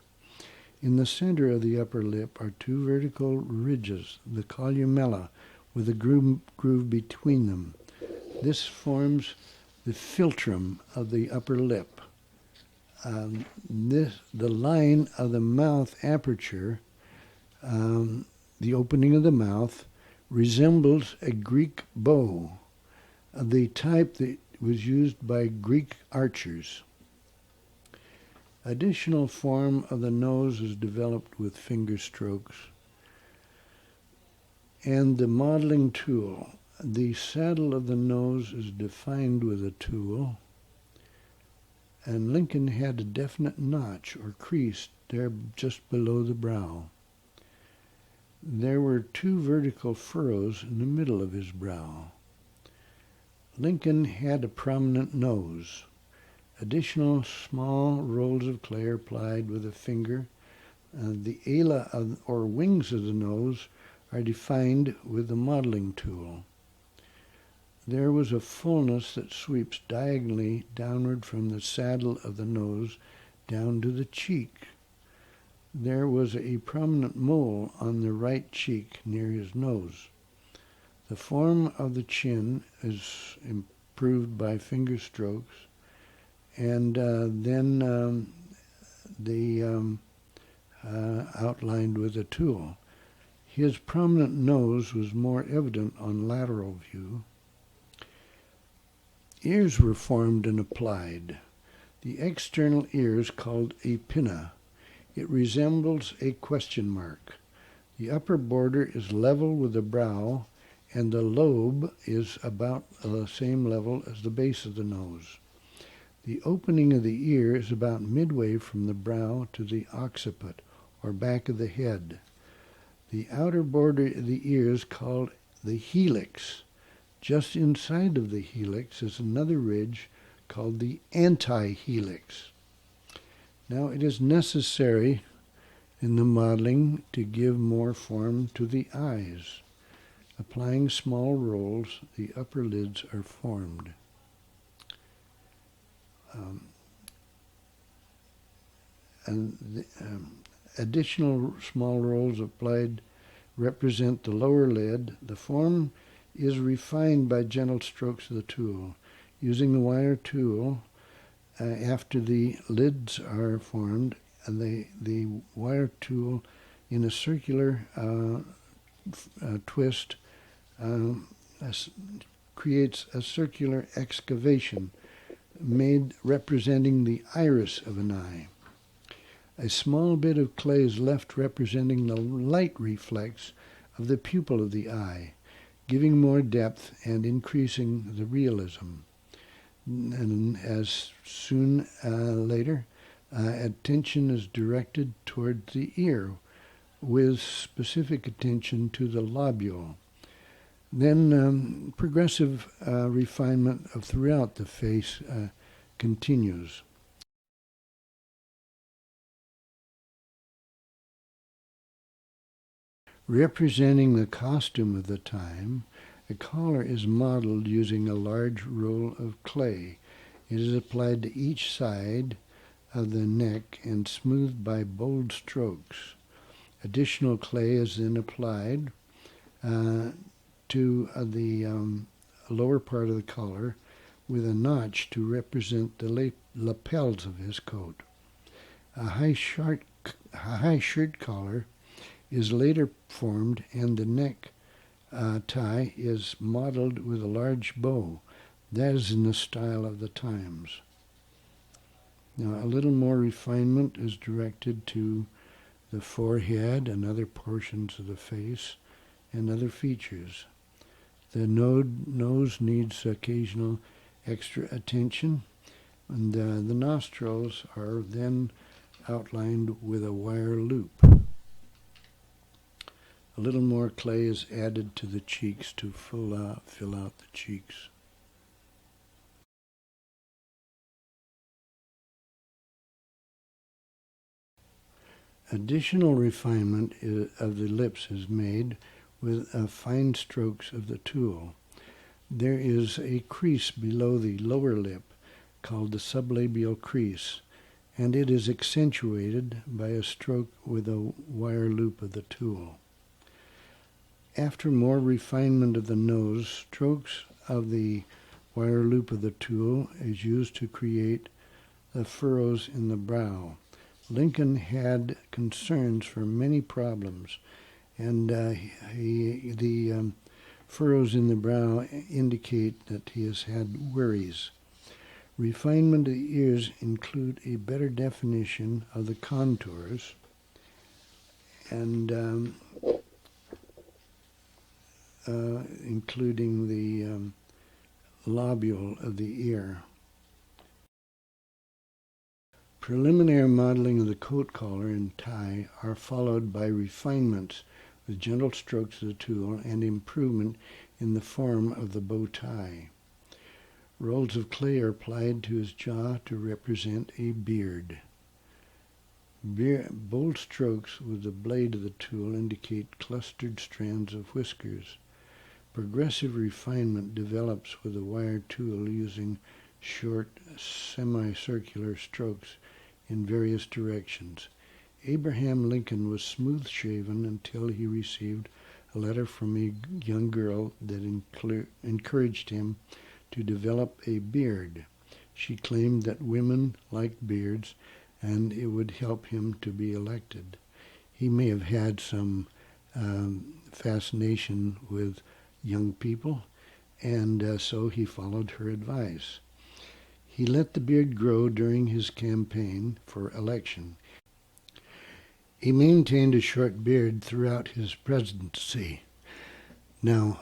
In the center of the upper lip are two vertical ridges, the columella, with a groove between them. This forms the philtrum of the upper lip. The line of the mouth aperture, the opening of the mouth, resembles a Greek bow, the type that was used by Greek archers. Additional form of the nose is developed with finger strokes. And the modeling tool. The saddle of the nose is defined with a tool, and Lincoln had a definite notch or crease there just below the brow. There were two vertical furrows in the middle of his brow. Lincoln had a prominent nose. Additional small rolls of clay are applied with a finger The ala or wings of the nose are defined with the modeling tool. There was a fullness that sweeps diagonally downward from the saddle of the nose down to the cheek. There was a prominent mole on the right cheek near his nose. The form of the chin is improved by finger strokes, and then outlined with a tool. His prominent nose was more evident on lateral view. Ears were formed and applied. The external ear is called a pinna. It resembles a question mark. The upper border is level with the brow, and the lobe is about the same level as the base of the nose. The opening of the ear is about midway from the brow to the occiput, or back of the head. The outer border of the ear is called the helix. Just inside of the helix is another ridge called the antihelix. Now it is necessary in the modeling to give more form to the eyes. Applying small rolls, the upper lids are formed. Additional small rolls applied represent the lower lid. The form is refined by gentle strokes of the tool. Using the wire tool, after the lids are formed, the wire tool in a circular twist creates a circular excavation made representing the iris of an eye. A small bit of clay is left representing the light reflex of the pupil of the eye, giving more depth and increasing the realism. And as soon later, attention is directed toward the ear with specific attention to the lobule. Then progressive refinement of throughout the face continues. Representing the costume of the time, a collar is modeled using a large roll of clay. It is applied to each side of the neck and smoothed by bold strokes. Additional clay is then applied to the lower part of the collar with a notch to represent the lapels of his coat. A high shirt collar is later formed, and the neck tie is modeled with a large bow. That is in the style of the times. Now, a little more refinement is directed to the forehead and other portions of the face and other features. The nose needs occasional extra attention, and the nostrils are then outlined with a wire loop. A little more clay is added to the cheeks to fill out the cheeks. Additional refinement of the lips is made with fine strokes of the tool. There is a crease below the lower lip called the sublabial crease, and it is accentuated by a stroke with a wire loop of the tool. After more refinement of the nose, strokes of the wire loop of the tool is used to create the furrows in the brow. Lincoln had concerns for many problems, and the furrows in the brow indicate that he has had worries. Refinement of the ears include a better definition of the contours and including the lobule of the ear. Preliminary modeling of the coat collar and tie are followed by refinements with gentle strokes of the tool and improvement in the form of the bow tie. Rolls of clay are applied to his jaw to represent a beard. Bold strokes with the blade of the tool indicate clustered strands of whiskers. Progressive refinement develops with a wire tool using short, semicircular strokes in various directions. Abraham Lincoln was smooth-shaven until he received a letter from a young girl that encouraged him to develop a beard. She claimed that women liked beards and it would help him to be elected. He may have had some fascination with young people, and so he followed her advice. He let the beard grow during his campaign for election. He maintained a short beard throughout his presidency. Now,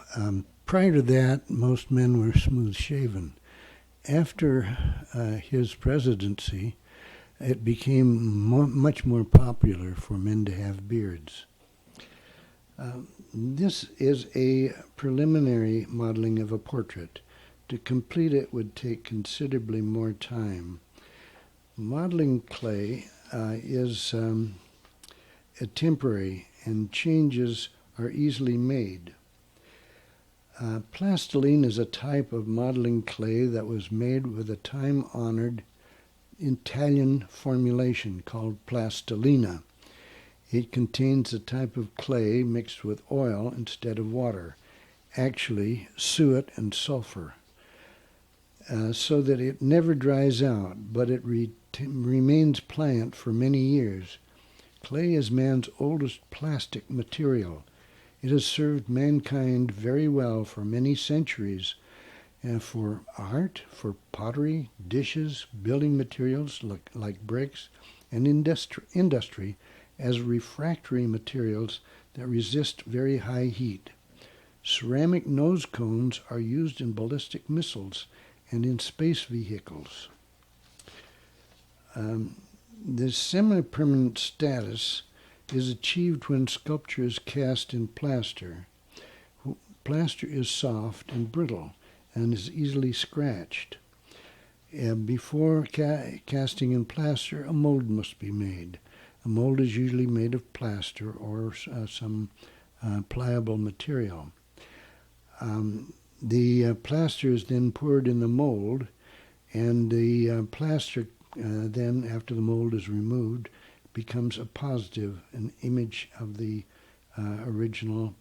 prior to that, most men were smooth-shaven. After his presidency, it became much more popular for men to have beards. This is a preliminary modeling of a portrait. To complete it would take considerably more time. Modeling clay is temporary and changes are easily made. Plastiline is a type of modeling clay that was made with a time-honored Italian formulation called plastilina. It contains a type of clay mixed with oil instead of water, actually suet and sulfur, so that it never dries out, but it remains pliant for many years. Clay is man's oldest plastic material. It has served mankind very well for many centuries, for art, for pottery, dishes, building materials like bricks, and industry as refractory materials that resist very high heat. Ceramic nose cones are used in ballistic missiles and in space vehicles. The semi-permanent status is achieved when sculpture is cast in plaster. Plaster is soft and brittle and is easily scratched. Before casting in plaster, a mold must be made. A mold is usually made of plaster or some pliable material. The plaster is then poured in the mold, and the plaster then, after the mold is removed, becomes a positive, an image of the original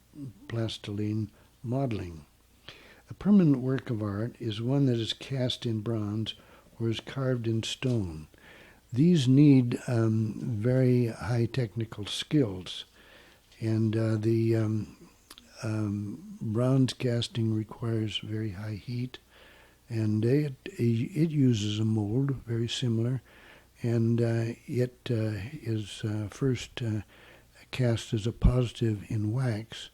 plastiline modeling. A permanent work of art is one that is cast in bronze or is carved in stone. These need very high technical skills, and the bronze casting requires very high heat, and it uses a mold very similar, and it is first cast as a positive in wax,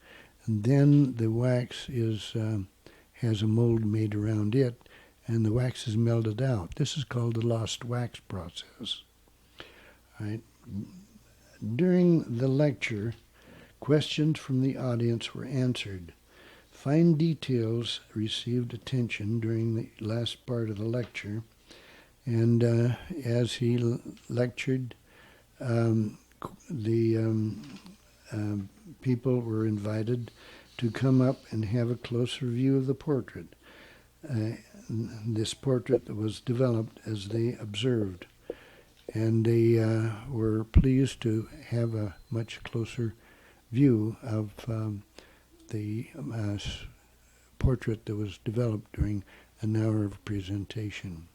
and then the wax has a mold made around it, and the wax is melted out. This is called the lost wax process. Right. During the lecture, questions from the audience were answered. Fine details received attention during the last part of the lecture, and as he lectured, the people were invited to come up and have a closer view of the portrait. This portrait was developed as they observed, and they were pleased to have a much closer view of the portrait that was developed during an hour of presentation.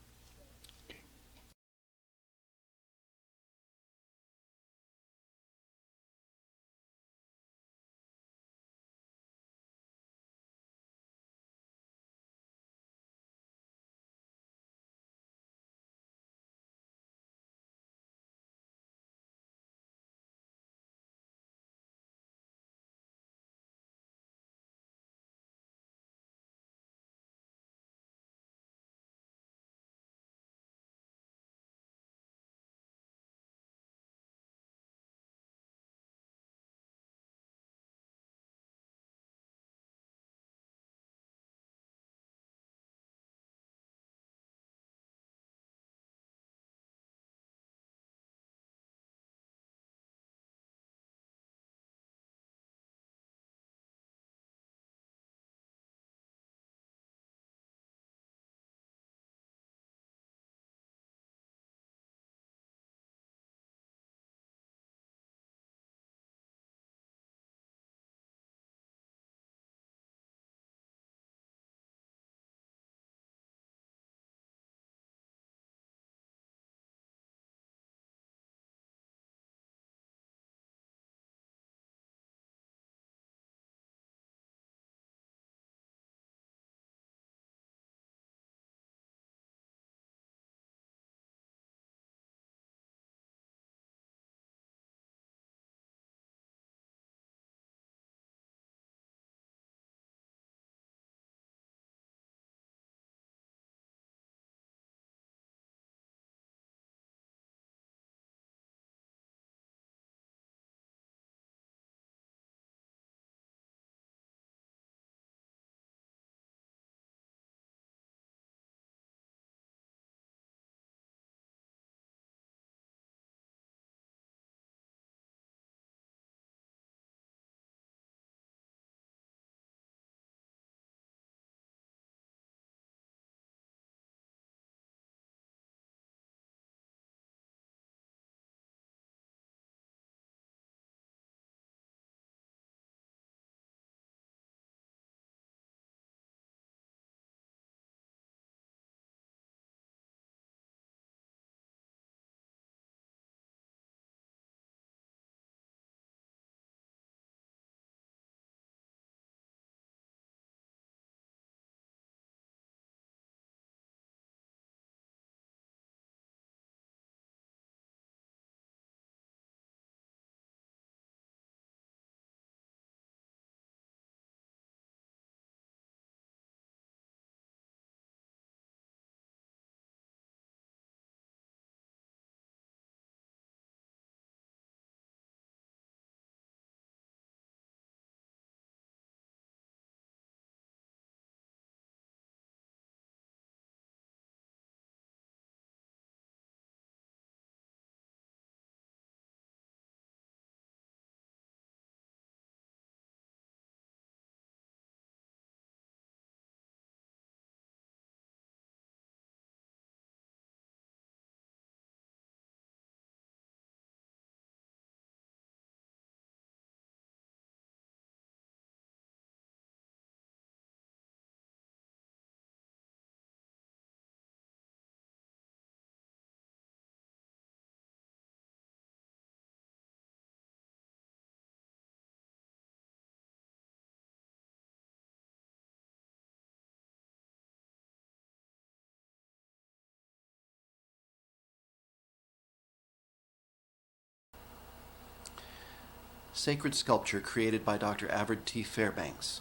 sacred sculpture created by Dr. Avard T. Fairbanks,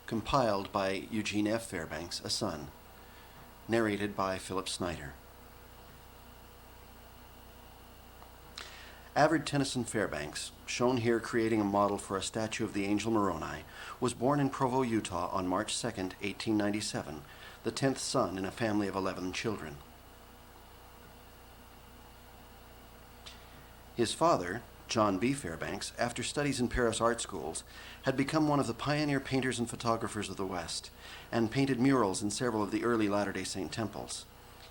compiled by Eugene F. Fairbanks, a son, narrated by Philip Snyder. Avard Tennyson Fairbanks, shown here creating a model for a statue of the angel Moroni, was born in Provo, Utah on March 2, 1897, the 10th son in a family of 11 children. His father, John B. Fairbanks, after studies in Paris art schools, had become one of the pioneer painters and photographers of the West, and painted murals in several of the early Latter-day Saint temples.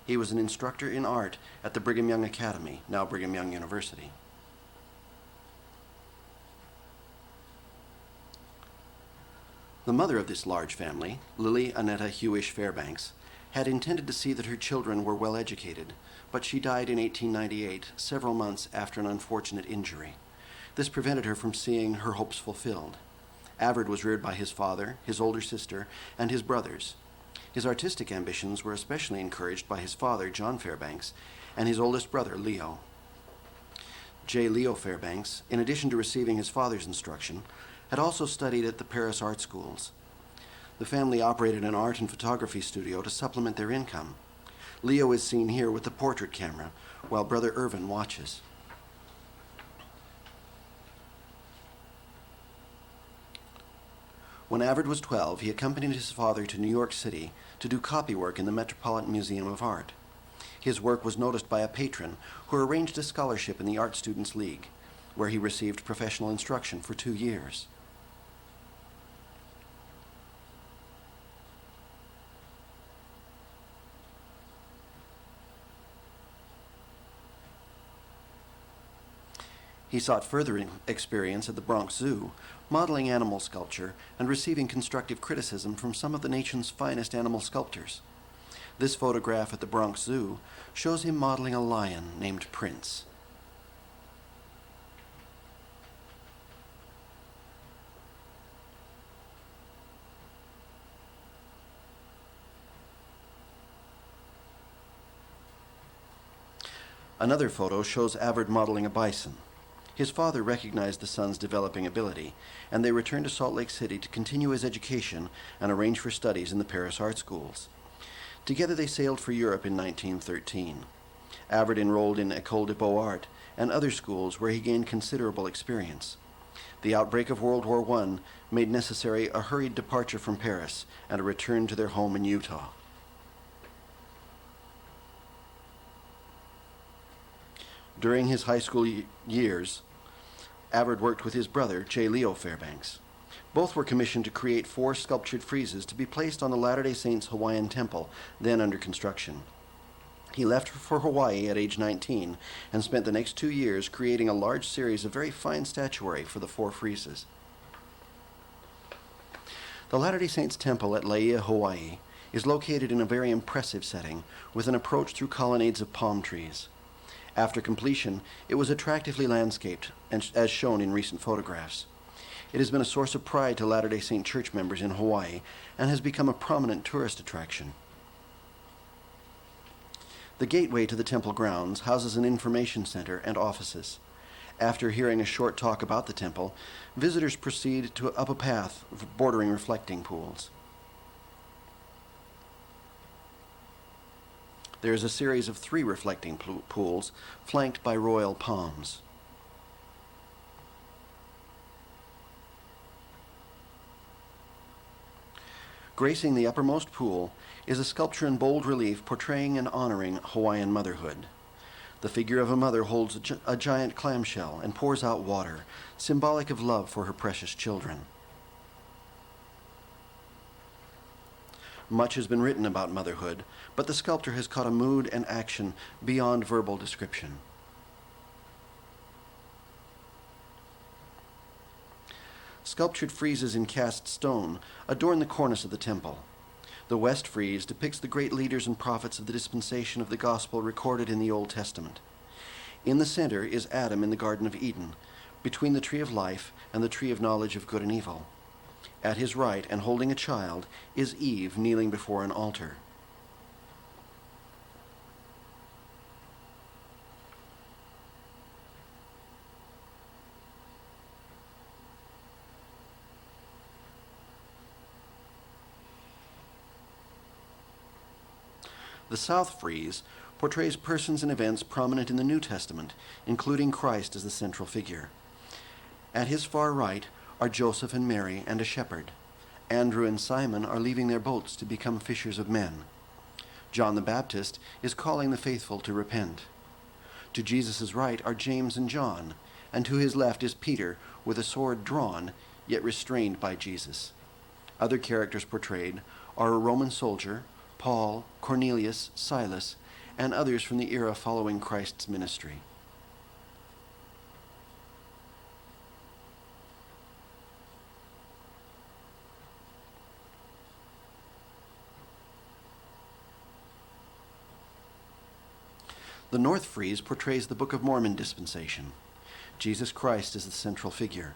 He was an instructor in art at the Brigham Young Academy, now Brigham Young University. The mother of this large family, Lily Annetta Hewish Fairbanks, had intended to see that her children were well educated, but she died in 1898, several months after an unfortunate injury. This prevented her from seeing her hopes fulfilled. Avard was reared by his father, his older sister, and his brothers. His artistic ambitions were especially encouraged by his father, John Fairbanks, and his oldest brother, Leo. J. Leo Fairbanks, in addition to receiving his father's instruction, had also studied at the Paris art schools. The family operated an art and photography studio to supplement their income. Leo is seen here with the portrait camera, while brother Irvin watches. When Avard was 12, he accompanied his father to New York City to do copywork in the Metropolitan Museum of Art. His work was noticed by a patron who arranged a scholarship in the Art Students League, where he received professional instruction for 2 years. He sought further experience at the Bronx Zoo, modeling animal sculpture and receiving constructive criticism from some of the nation's finest animal sculptors. This photograph at the Bronx Zoo shows him modeling a lion named Prince. Another photo shows Avard modeling a bison. His father recognized the son's developing ability, and they returned to Salt Lake City to continue his education and arrange for studies in the Paris art schools. Together they sailed for Europe in 1913. Avard enrolled in École des Beaux-Arts and other schools where he gained considerable experience. The outbreak of World War I made necessary a hurried departure from Paris and a return to their home in Utah. During his high school years, Avard worked with his brother, J. Leo Fairbanks. Both were commissioned to create 4 sculptured friezes to be placed on the Latter-day Saints Hawaiian Temple, then under construction. He left for Hawaii at age 19 and spent the next 2 years creating a large series of very fine statuary for the 4 friezes. The Latter-day Saints Temple at Laie, Hawaii, is located in a very impressive setting with an approach through colonnades of palm trees. After completion, it was attractively landscaped, as shown in recent photographs. It has been a source of pride to Latter-day Saint church members in Hawaii and has become a prominent tourist attraction. The gateway to the temple grounds houses an information center and offices. After hearing a short talk about the temple, visitors proceed up a path bordering reflecting pools. There is a series of 3 reflecting pools flanked by royal palms. Gracing the uppermost pool is a sculpture in bold relief portraying and honoring Hawaiian motherhood. The figure of a mother holds a giant clamshell and pours out water, symbolic of love for her precious children. Much has been written about motherhood, but the sculptor has caught a mood and action beyond verbal description. Sculptured friezes in cast stone adorn the cornice of the temple. The west frieze depicts the great leaders and prophets of the dispensation of the gospel recorded in the Old Testament. In the center is Adam in the Garden of Eden, between the tree of life and the tree of knowledge of good and evil. At his right, and holding a child, is Eve kneeling before an altar. The south frieze portrays persons and events prominent in the New Testament, including Christ as the central figure. At his far right are Joseph and Mary and a shepherd. Andrew and Simon are leaving their boats to become fishers of men. John the Baptist is calling the faithful to repent. To Jesus' right are James and John, and to his left is Peter with a sword drawn, yet restrained by Jesus. Other characters portrayed are a Roman soldier, Paul, Cornelius, Silas, and others from the era following Christ's ministry. The North frieze portrays the Book of Mormon dispensation. Jesus Christ is the central figure.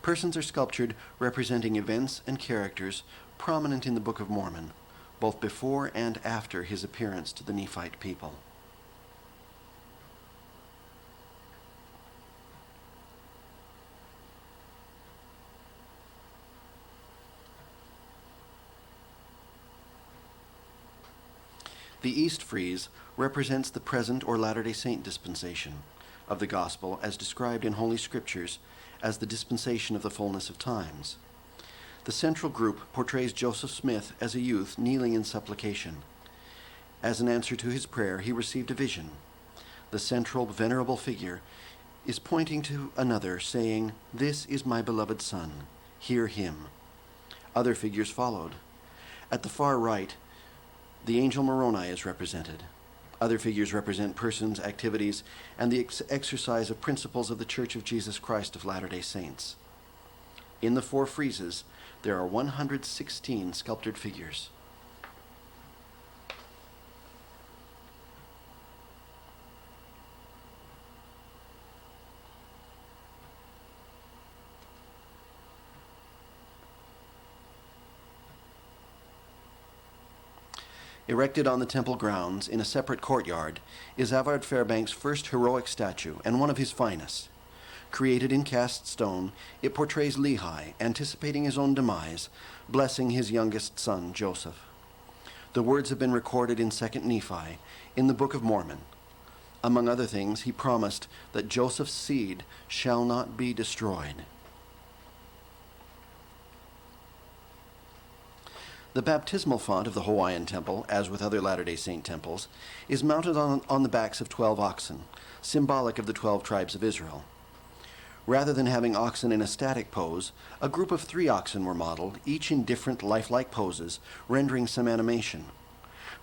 Persons are sculptured representing events and characters prominent in the Book of Mormon, both before and after his appearance to the Nephite people. The East frieze represents the present or Latter-day Saint dispensation of the Gospel as described in Holy Scriptures as the dispensation of the fullness of times. The central group portrays Joseph Smith as a youth kneeling in supplication. As an answer to his prayer, he received a vision. The central venerable figure is pointing to another, saying, "This is my beloved Son, hear him." Other figures followed. At the far right, the angel Moroni is represented. Other figures represent persons, activities, and the exercise of principles of the Church of Jesus Christ of Latter-day Saints. In the four friezes, there are 116 sculptured figures. Erected on the temple grounds in a separate courtyard is Avard Fairbanks' first heroic statue and one of his finest. Created in cast stone, it portrays Lehi, anticipating his own demise, blessing his youngest son, Joseph. The words have been recorded in 2 Nephi, in the Book of Mormon. Among other things, he promised that Joseph's seed shall not be destroyed. The baptismal font of the Hawaiian temple, as with other Latter-day Saint temples, is mounted on the backs of 12 oxen, symbolic of the 12 tribes of Israel. Rather than having oxen in a static pose, a group of 3 oxen were modeled, each in different lifelike poses, rendering some animation.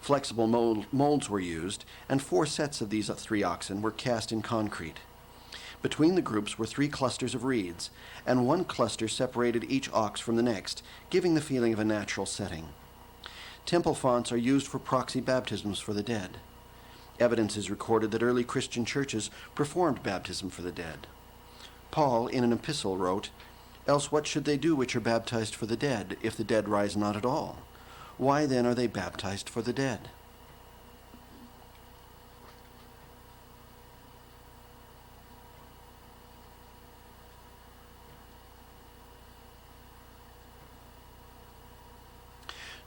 Flexible molds were used, and 4 sets of these 3 oxen were cast in concrete. Between the groups were 3 clusters of reeds, and 1 cluster separated each ox from the next, giving the feeling of a natural setting. Temple fonts are used for proxy baptisms for the dead. Evidence is recorded that early Christian churches performed baptism for the dead. Paul, in an epistle, wrote, "Else what should they do which are baptized for the dead, if the dead rise not at all? Why then are they baptized for the dead?"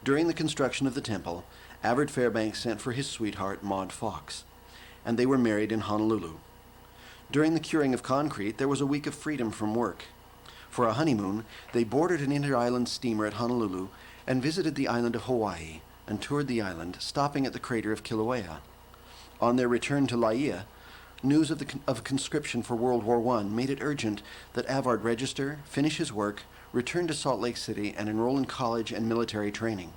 During the construction of the temple, Avard Fairbanks sent for his sweetheart, Maud Fox, and they were married in Honolulu. During the curing of concrete, there was a week of freedom from work. For a honeymoon, they boarded an inter-island steamer at Honolulu and visited the island of Hawaii and toured the island, stopping at the crater of Kilauea. On their return to Laia, news of conscription for World War I made it urgent that Avard register, finish his work, return to Salt Lake City, and enroll in college and military training.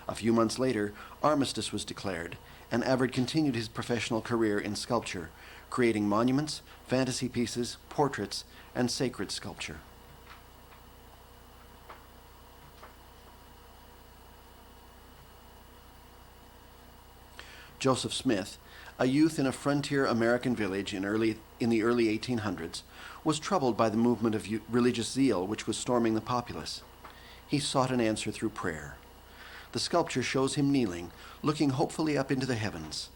A few months later, armistice was declared, and Avard continued his professional career in sculpture, creating monuments, fantasy pieces, portraits, and sacred sculpture. Joseph Smith, a youth in a frontier American village in the early 1800s, was troubled by the movement of religious zeal which was storming the populace. He sought an answer through prayer. The sculpture shows him kneeling, looking hopefully up into the heavens,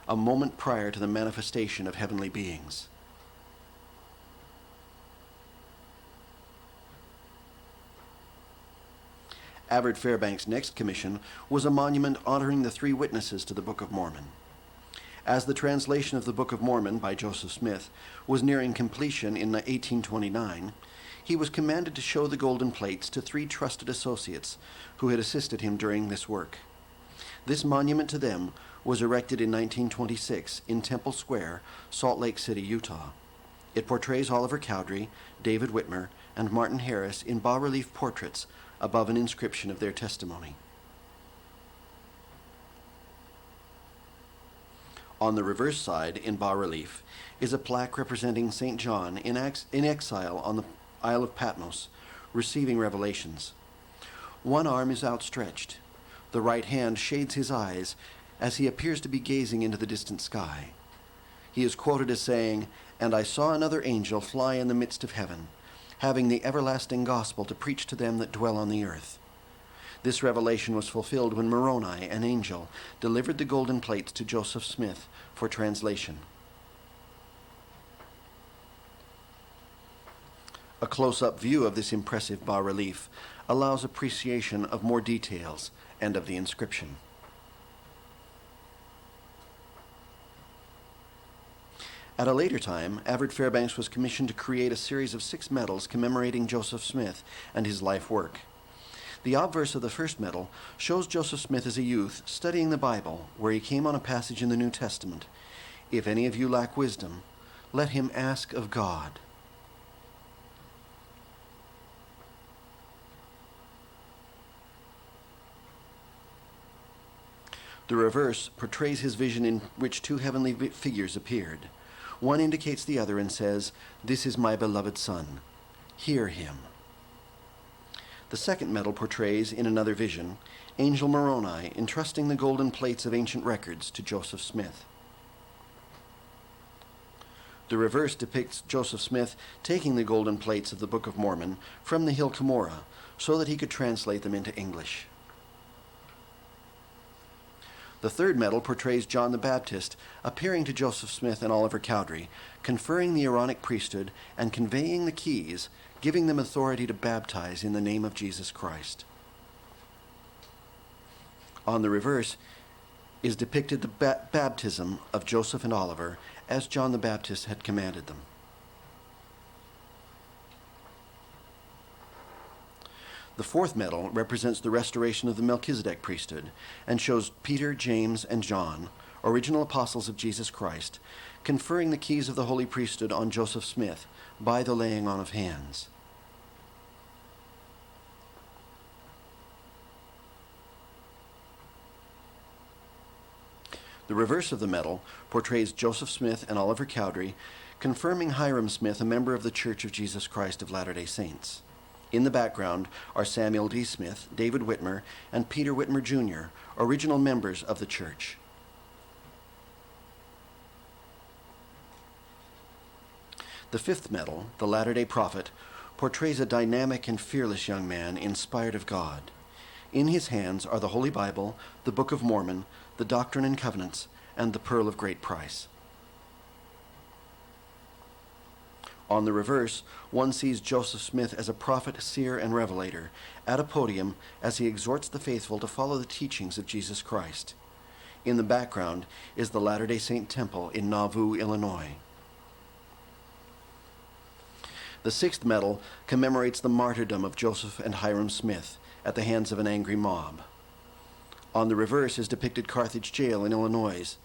a moment prior to the manifestation of heavenly beings. Avard Fairbanks' next commission was a monument honoring the three witnesses to the Book of Mormon. As the translation of the Book of Mormon by Joseph Smith was nearing completion in 1829, he was commanded to show the golden plates to three trusted associates who had assisted him during this work. This monument to them was erected in 1926 in Temple Square, Salt Lake City, Utah. It portrays Oliver Cowdery, David Whitmer, and Martin Harris in bas-relief portraits above an inscription of their testimony. On the reverse side, in bas-relief, is a plaque representing St. John in exile on the Isle of Patmos, receiving revelations. One arm is outstretched. The right hand shades his eyes as he appears to be gazing into the distant sky. He is quoted as saying, "And I saw another angel fly in the midst of heaven, having the everlasting gospel to preach to them that dwell on the earth." This revelation was fulfilled when Moroni, an angel, delivered the golden plates to Joseph Smith for translation. A close-up view of this impressive bas-relief allows appreciation of more details and of the inscription. At a later time, Avard Fairbanks was commissioned to create a series of 6 medals commemorating Joseph Smith and his life work. The obverse of the first medal shows Joseph Smith as a youth studying the Bible, where he came on a passage in the New Testament, "If any of you lack wisdom, let him ask of God." The reverse portrays his vision in which 2 heavenly figures appeared. One indicates the other and says, "This is my beloved Son. Hear him." The second medal portrays, in another vision, Angel Moroni entrusting the golden plates of ancient records to Joseph Smith. The reverse depicts Joseph Smith taking the golden plates of the Book of Mormon from the hill Cumorah so that he could translate them into English. The third medal portrays John the Baptist appearing to Joseph Smith and Oliver Cowdery, conferring the Aaronic priesthood and conveying the keys, giving them authority to baptize in the name of Jesus Christ. On the reverse is depicted the baptism of Joseph and Oliver as John the Baptist had commanded them. The fourth medal represents the restoration of the Melchizedek priesthood and shows Peter, James, and John, original apostles of Jesus Christ, conferring the keys of the holy priesthood on Joseph Smith by the laying on of hands. The reverse of the medal portrays Joseph Smith and Oliver Cowdery confirming Hiram Smith a member of the Church of Jesus Christ of Latter-day Saints. In the background are Samuel D. Smith, David Whitmer, and Peter Whitmer Jr., original members of the church. The fifth medal, the Latter-day Prophet, portrays a dynamic and fearless young man inspired of God. In his hands are the Holy Bible, the Book of Mormon, the Doctrine and Covenants, and the Pearl of Great Price. On the reverse, one sees Joseph Smith as a prophet, seer, and revelator at a podium as he exhorts the faithful to follow the teachings of Jesus Christ. In the background is the Latter-day Saint Temple in Nauvoo, Illinois. The sixth medal commemorates the martyrdom of Joseph and Hiram Smith at the hands of an angry mob. On the reverse is depicted Carthage Jail in Illinois,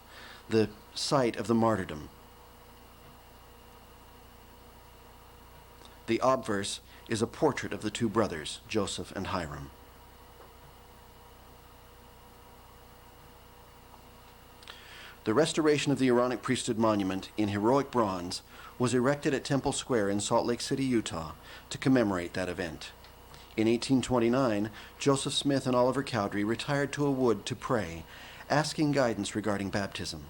the site of the martyrdom. The obverse is a portrait of the 2 brothers, Joseph and Hiram. The restoration of the Aaronic priesthood monument in heroic bronze was erected at Temple Square in Salt Lake City, Utah, to commemorate that event. In 1829, Joseph Smith and Oliver Cowdery retired to a wood to pray, asking guidance regarding baptism.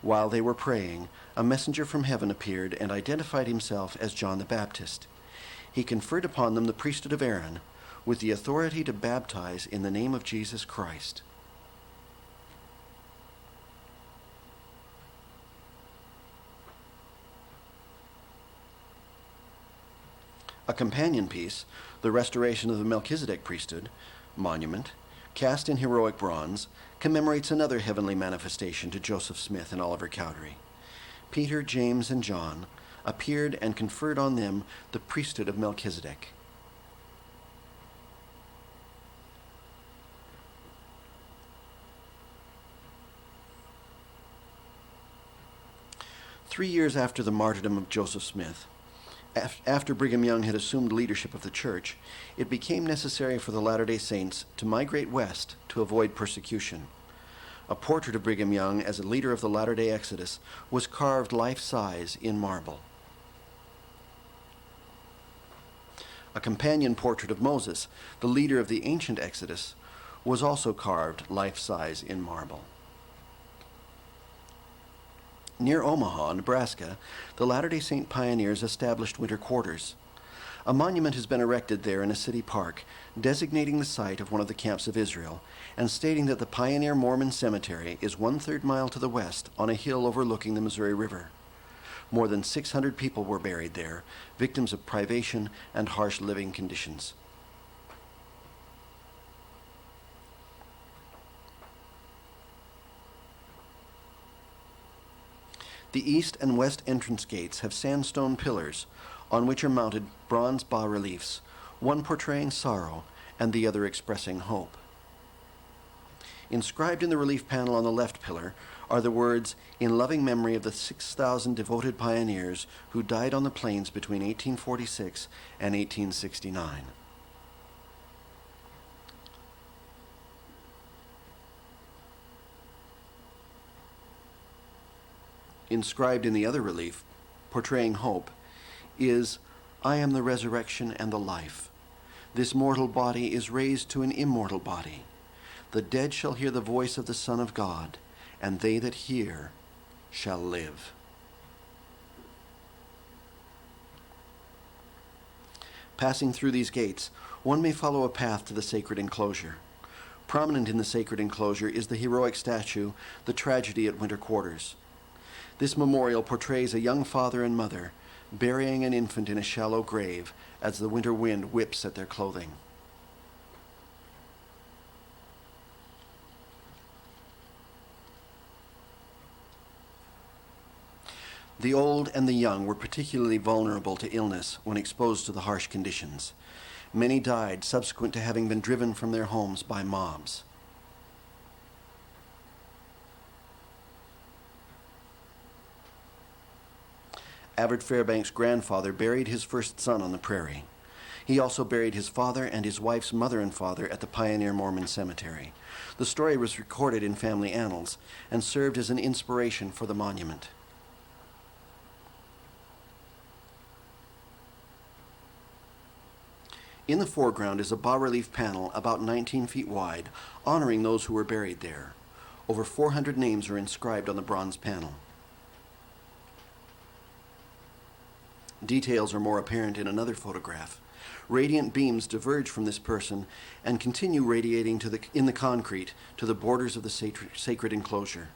While they were praying, a messenger from heaven appeared and identified himself as John the Baptist. He conferred upon them the priesthood of Aaron, with the authority to baptize in the name of Jesus Christ. A companion piece, the restoration of the Melchizedek priesthood, monument, cast in heroic bronze, commemorates another heavenly manifestation to Joseph Smith and Oliver Cowdery. Peter, James, and John appeared and conferred on them the priesthood of Melchizedek. Three years after the martyrdom of Joseph Smith, after Brigham Young had assumed leadership of the church, it became necessary for the Latter-day Saints to migrate west to avoid persecution. A portrait of Brigham Young as a leader of the Latter-day Exodus was carved life-size in marble. A companion portrait of Moses, the leader of the ancient Exodus, was also carved life-size in marble. Near Omaha, Nebraska, the Latter-day Saint pioneers established winter quarters. A monument has been erected there in a city park, designating the site of one of the camps of Israel, and stating that the Pioneer Mormon Cemetery is 1/3 mile to the west on a hill overlooking the Missouri River. More than 600 people were buried there, victims of privation and harsh living conditions. The east and west entrance gates have sandstone pillars on which are mounted bronze bas-reliefs, one portraying sorrow and the other expressing hope. Inscribed in the relief panel on the left pillar are the words, "In loving memory of the 6,000 devoted pioneers who died on the plains between 1846 and 1869. Inscribed in the other relief, portraying hope, is, "I am the resurrection and the life. This mortal body is raised to an immortal body. The dead shall hear the voice of the Son of God, and they that hear shall live." Passing through these gates, one may follow a path to the sacred enclosure. Prominent in the sacred enclosure is the heroic statue, "The Tragedy at Winter Quarters." This memorial portrays a young father and mother burying an infant in a shallow grave as the winter wind whips at their clothing. The old and the young were particularly vulnerable to illness when exposed to the harsh conditions. Many died subsequent to having been driven from their homes by mobs. Avard Fairbanks' grandfather buried his first son on the prairie. He also buried his father and his wife's mother and father at the Pioneer Mormon Cemetery. The story was recorded in family annals and served as an inspiration for the monument. In the foreground is a bas-relief panel about 19 feet wide, honoring those who were buried there. Over 400 names are inscribed on the bronze panel. Details are more apparent in another photograph. Radiant beams diverge from this person and continue radiating in the concrete to the borders of the sacred enclosure.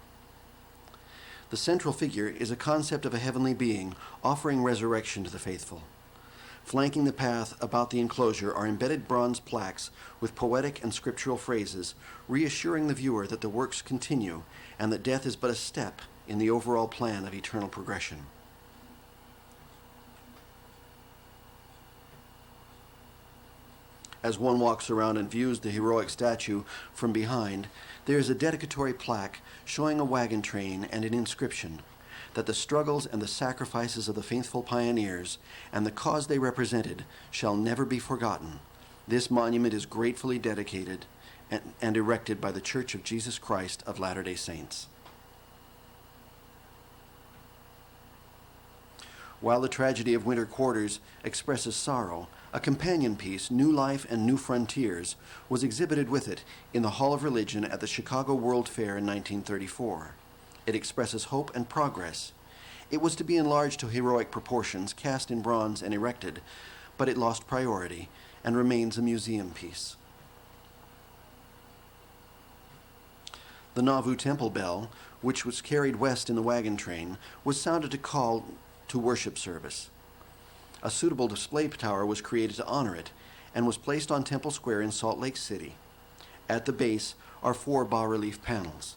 The central figure is a concept of a heavenly being offering resurrection to the faithful. Flanking the path about the enclosure are embedded bronze plaques with poetic and scriptural phrases, reassuring the viewer that the works continue and that death is but a step in the overall plan of eternal progression. As one walks around and views the heroic statue from behind, there is a dedicatory plaque showing a wagon train and an inscription that the struggles and the sacrifices of the faithful pioneers and the cause they represented shall never be forgotten. This monument is gratefully dedicated and erected by the Church of Jesus Christ of Latter-day Saints. While the tragedy of winter quarters expresses sorrow, a companion piece, New Life and New Frontiers, was exhibited with it in the Hall of Religion at the Chicago World Fair in 1934. It expresses hope and progress. It was to be enlarged to heroic proportions, cast in bronze and erected, but it lost priority and remains a museum piece. The Nauvoo Temple bell, which was carried west in the wagon train, was sounded to call to worship service. A suitable display tower was created to honor it and was placed on Temple Square in Salt Lake City. At the base are 4 bas-relief panels.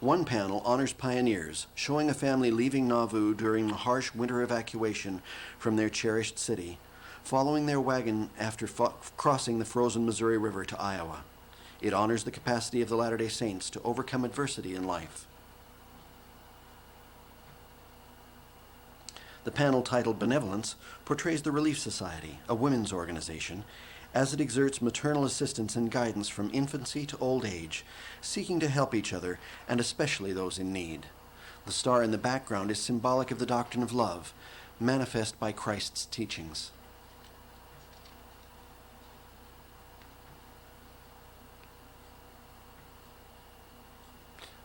One panel honors pioneers, showing a family leaving Nauvoo during the harsh winter evacuation from their cherished city, following their wagon after crossing the frozen Missouri River to Iowa. It honors the capacity of the Latter-day Saints to overcome adversity in life. The panel titled Benevolence portrays the Relief Society, a women's organization, as it exerts maternal assistance and guidance from infancy to old age, seeking to help each other and especially those in need. The star in the background is symbolic of the doctrine of love, manifest by Christ's teachings.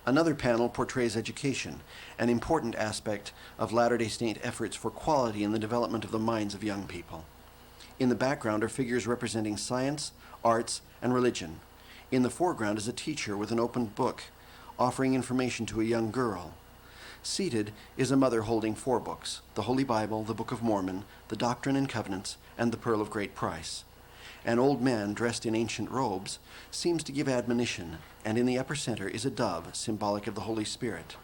Another panel portrays education, an important aspect of Latter-day Saint efforts for quality in the development of the minds of young people. In the background are figures representing science, arts, and religion. In the foreground is a teacher with an open book, offering information to a young girl. Seated is a mother holding 4 books, the Holy Bible, the Book of Mormon, the Doctrine and Covenants, and the Pearl of Great Price. An old man dressed in ancient robes seems to give admonition, and in the upper center is a dove, symbolic of the Holy Spirit.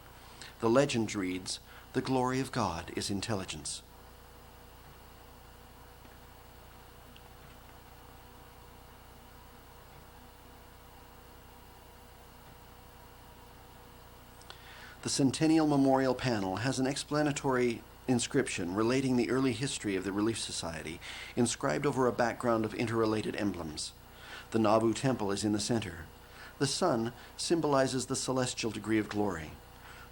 The legend reads, "The glory of God is intelligence." The Centennial Memorial panel has an explanatory inscription relating the early history of the Relief Society, inscribed over a background of interrelated emblems. The Nauvoo Temple is in the center. The sun symbolizes the celestial degree of glory.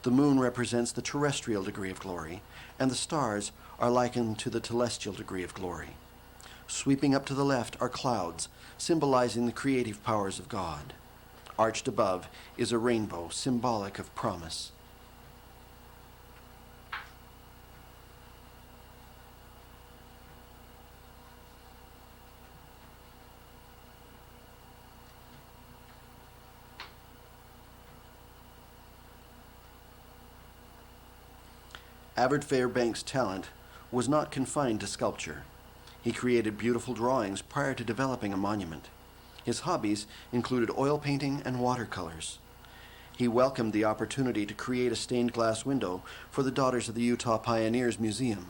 The moon represents the terrestrial degree of glory, and the stars are likened to the telestial degree of glory. Sweeping up to the left are clouds, symbolizing the creative powers of God. Arched above is a rainbow, symbolic of promise. Avard Fairbanks' talent was not confined to sculpture. He created beautiful drawings prior to developing a monument. His hobbies included oil painting and watercolors. He welcomed the opportunity to create a stained glass window for the Daughters of the Utah Pioneers Museum.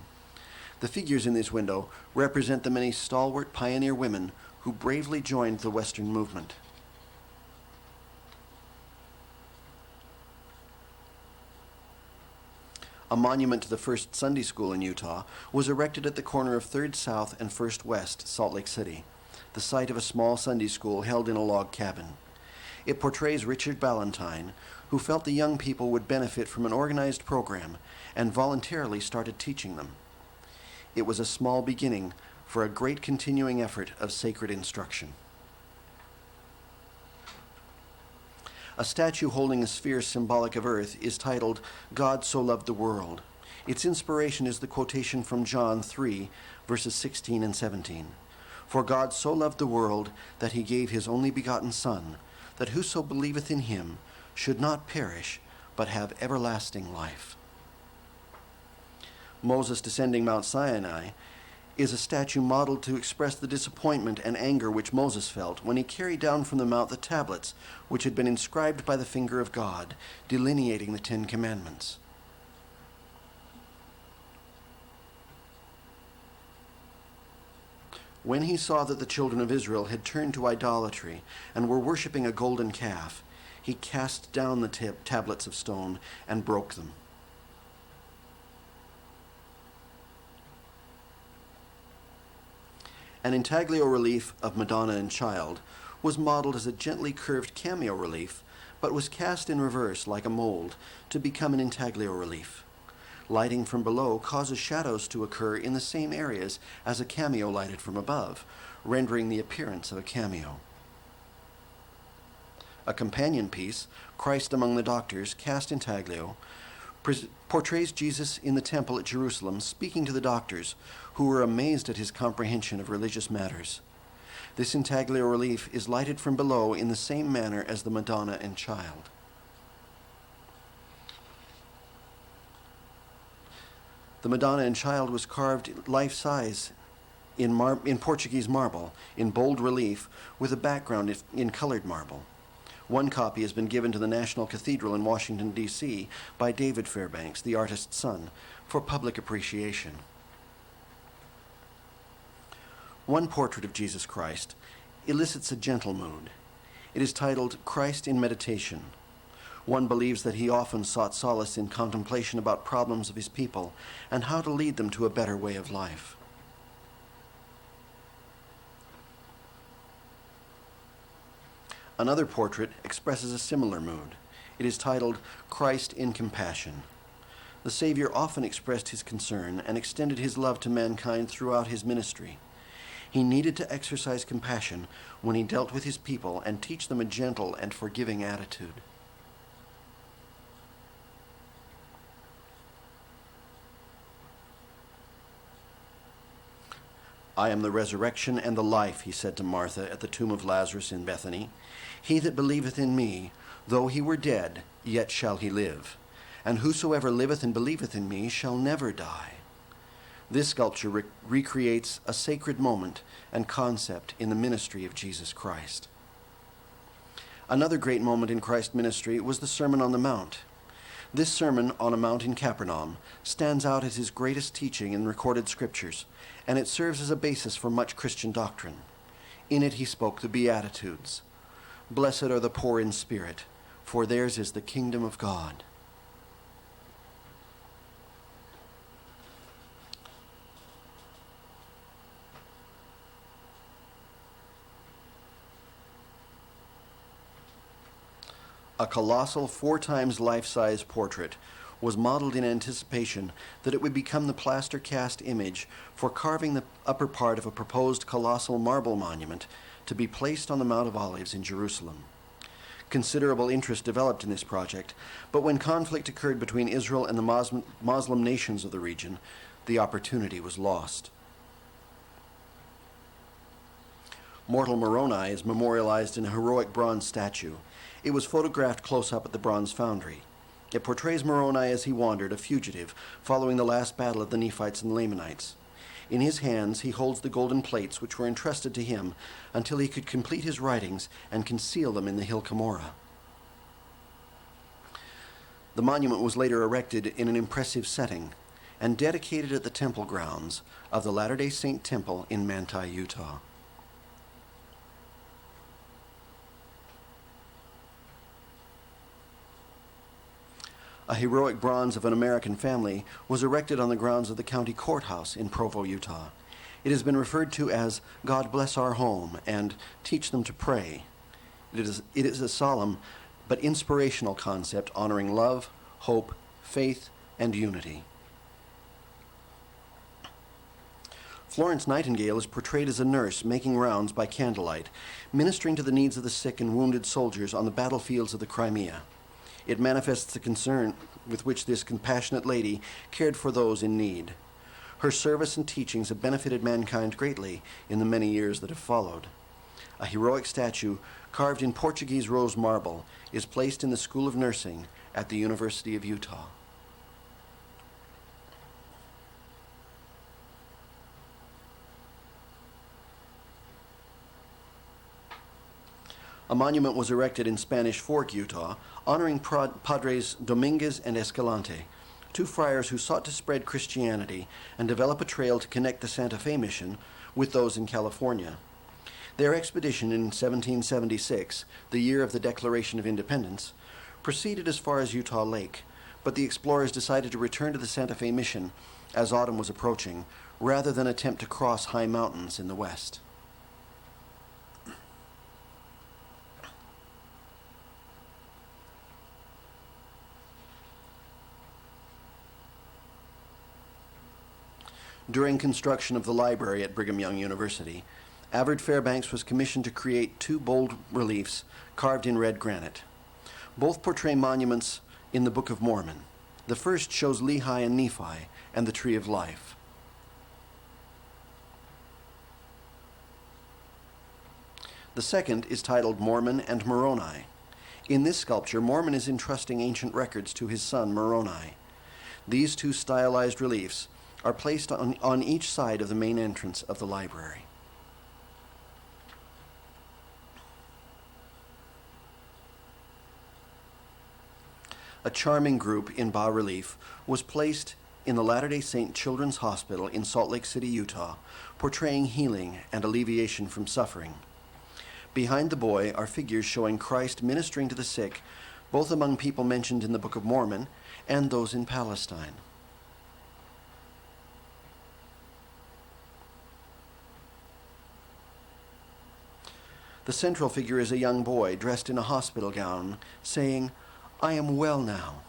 The figures in this window represent the many stalwart pioneer women who bravely joined the Western movement. A monument to the first Sunday school in Utah was erected at the corner of 3rd South and 1st West, Salt Lake City, the site of a small Sunday school held in a log cabin. It portrays Richard Ballantyne, who felt the young people would benefit from an organized program and voluntarily started teaching them. It was a small beginning for a great continuing effort of sacred instruction. A statue holding a sphere symbolic of earth is titled, "God So Loved the World." Its inspiration is the quotation from John 3, verses 16 and 17. "For God so loved the world that he gave his only begotten Son, that whoso believeth in him should not perish, but have everlasting life." Moses descending Mount Sinai is a statue modeled to express the disappointment and anger which Moses felt when he carried down from the mount the tablets which had been inscribed by the finger of God, delineating the 10 Commandments. When he saw that the children of Israel had turned to idolatry and were worshiping a golden calf, he cast down the tablets of stone and broke them. An intaglio relief of Madonna and Child was modeled as a gently curved cameo relief, but was cast in reverse like a mold to become an intaglio relief. Lighting from below causes shadows to occur in the same areas as a cameo lighted from above, rendering the appearance of a cameo. A companion piece, Christ Among the Doctors, cast intaglio, portrays Jesus in the temple at Jerusalem speaking to the doctors, who were amazed at his comprehension of religious matters. This intaglio relief is lighted from below in the same manner as the Madonna and Child. The Madonna and Child was carved life-size in Portuguese marble, in bold relief, with a background in colored marble. One copy has been given to the National Cathedral in Washington, D.C. by David Fairbanks, the artist's son, for public appreciation. One portrait of Jesus Christ elicits a gentle mood. It is titled Christ in Meditation. One believes that he often sought solace in contemplation about problems of his people and how to lead them to a better way of life. Another portrait expresses a similar mood. It is titled Christ in Compassion. The Savior often expressed his concern and extended his love to mankind throughout his ministry. He needed to exercise compassion when he dealt with his people and teach them a gentle and forgiving attitude. I am the resurrection and the life, he said to Martha at the tomb of Lazarus in Bethany. He that believeth in me, though he were dead, yet shall he live. And whosoever liveth and believeth in me shall never die. This sculpture recreates a sacred moment and concept in the ministry of Jesus Christ. Another great moment in Christ's ministry was the Sermon on the Mount. This sermon on a mount in Capernaum stands out as his greatest teaching in recorded scriptures, and it serves as a basis for much Christian doctrine. In it he spoke the Beatitudes. Blessed are the poor in spirit, for theirs is the kingdom of God. A colossal 4 times life-size portrait was modeled in anticipation that it would become the plaster cast image for carving the upper part of a proposed colossal marble monument to be placed on the Mount of Olives in Jerusalem. Considerable interest developed in this project, but when conflict occurred between Israel and the Muslim nations of the region, the opportunity was lost. Mortal Moroni is memorialized in a heroic bronze statue. It was photographed close up at the bronze foundry. It portrays Moroni as he wandered, a fugitive, following the last battle of the Nephites and Lamanites. In his hands he holds the golden plates which were entrusted to him until he could complete his writings and conceal them in the hill Cumorah. The monument was later erected in an impressive setting and dedicated at the temple grounds of the Latter-day Saint Temple in Manti, Utah. A heroic bronze of an American family was erected on the grounds of the county courthouse in Provo, Utah. It has been referred to as God Bless Our Home and Teach Them to Pray. It is a solemn but inspirational concept honoring love, hope, faith, and unity. Florence Nightingale is portrayed as a nurse making rounds by candlelight, ministering to the needs of the sick and wounded soldiers on the battlefields of the Crimea. It manifests the concern with which this compassionate lady cared for those in need. Her service and teachings have benefited mankind greatly in the many years that have followed. A heroic statue carved in Portuguese rose marble is placed in the School of Nursing at the University of Utah. A monument was erected in Spanish Fork, Utah, honoring Padres Dominguez and Escalante, 2 friars who sought to spread Christianity and develop a trail to connect the Santa Fe mission with those in California. Their expedition in 1776, the year of the Declaration of Independence, proceeded as far as Utah Lake, but the explorers decided to return to the Santa Fe mission as autumn was approaching, rather than attempt to cross high mountains in the west. During construction of the library at Brigham Young University, Avard Fairbanks was commissioned to create 2 bold reliefs carved in red granite. Both portray monuments in the Book of Mormon. The first shows Lehi and Nephi and the Tree of Life. The second is titled Mormon and Moroni. In this sculpture, Mormon is entrusting ancient records to his son Moroni. These two stylized reliefs are placed on each side of the main entrance of the library. A charming group in bas-relief was placed in the Latter-day Saint Children's Hospital in Salt Lake City, Utah, portraying healing and alleviation from suffering. Behind the boy are figures showing Christ ministering to the sick, both among people mentioned in the Book of Mormon and those in Palestine. The central figure is a young boy dressed in a hospital gown, saying, "I am well now."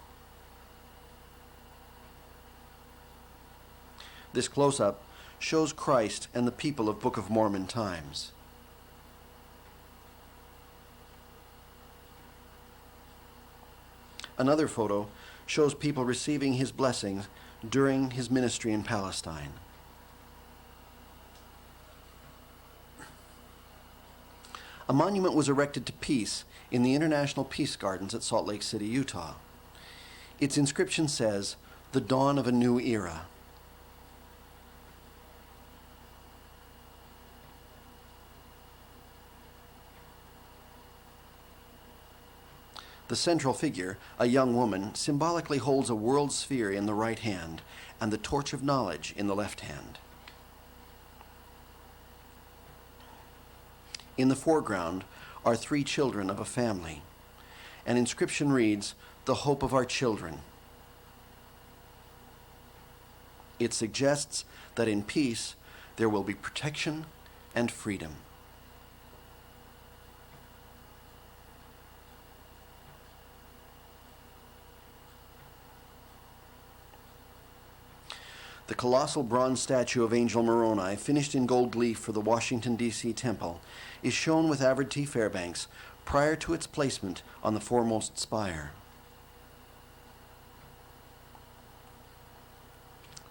This close-up shows Christ and the people of Book of Mormon times. Another photo shows people receiving his blessings during his ministry in Palestine. A monument was erected to peace in the International Peace Gardens at Salt Lake City, Utah. Its inscription says, "The dawn of a new era." The central figure, a young woman, symbolically holds a world sphere in the right hand and the torch of knowledge in the left hand. In the foreground are three children of a family. An inscription reads, "The hope of our children." It suggests that in peace there will be protection and freedom. The colossal bronze statue of Angel Moroni, finished in gold leaf for the Washington, D.C. temple, is shown with Avard T. Fairbanks prior to its placement on the foremost spire.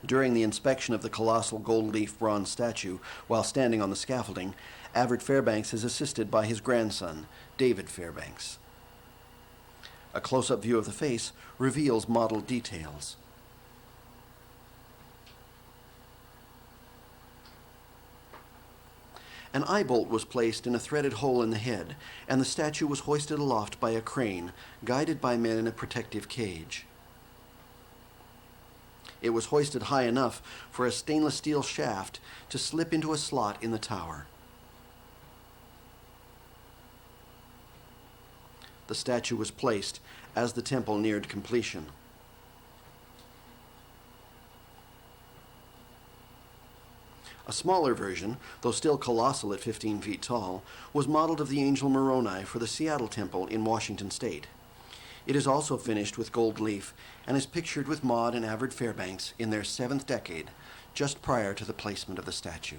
During the inspection of the colossal gold leaf bronze statue, while standing on the scaffolding, Avard Fairbanks is assisted by his grandson, David Fairbanks. A close-up view of the face reveals model details. An eye bolt was placed in a threaded hole in the head, and the statue was hoisted aloft by a crane, guided by men in a protective cage. It was hoisted high enough for a stainless steel shaft to slip into a slot in the tower. The statue was placed as the temple neared completion. A smaller version, though still colossal at 15 feet tall, was modeled of the Angel Moroni for the Seattle Temple in Washington State. It is also finished with gold leaf and is pictured with Maud and Avard Fairbanks in their 7th decade, just prior to the placement of the statue.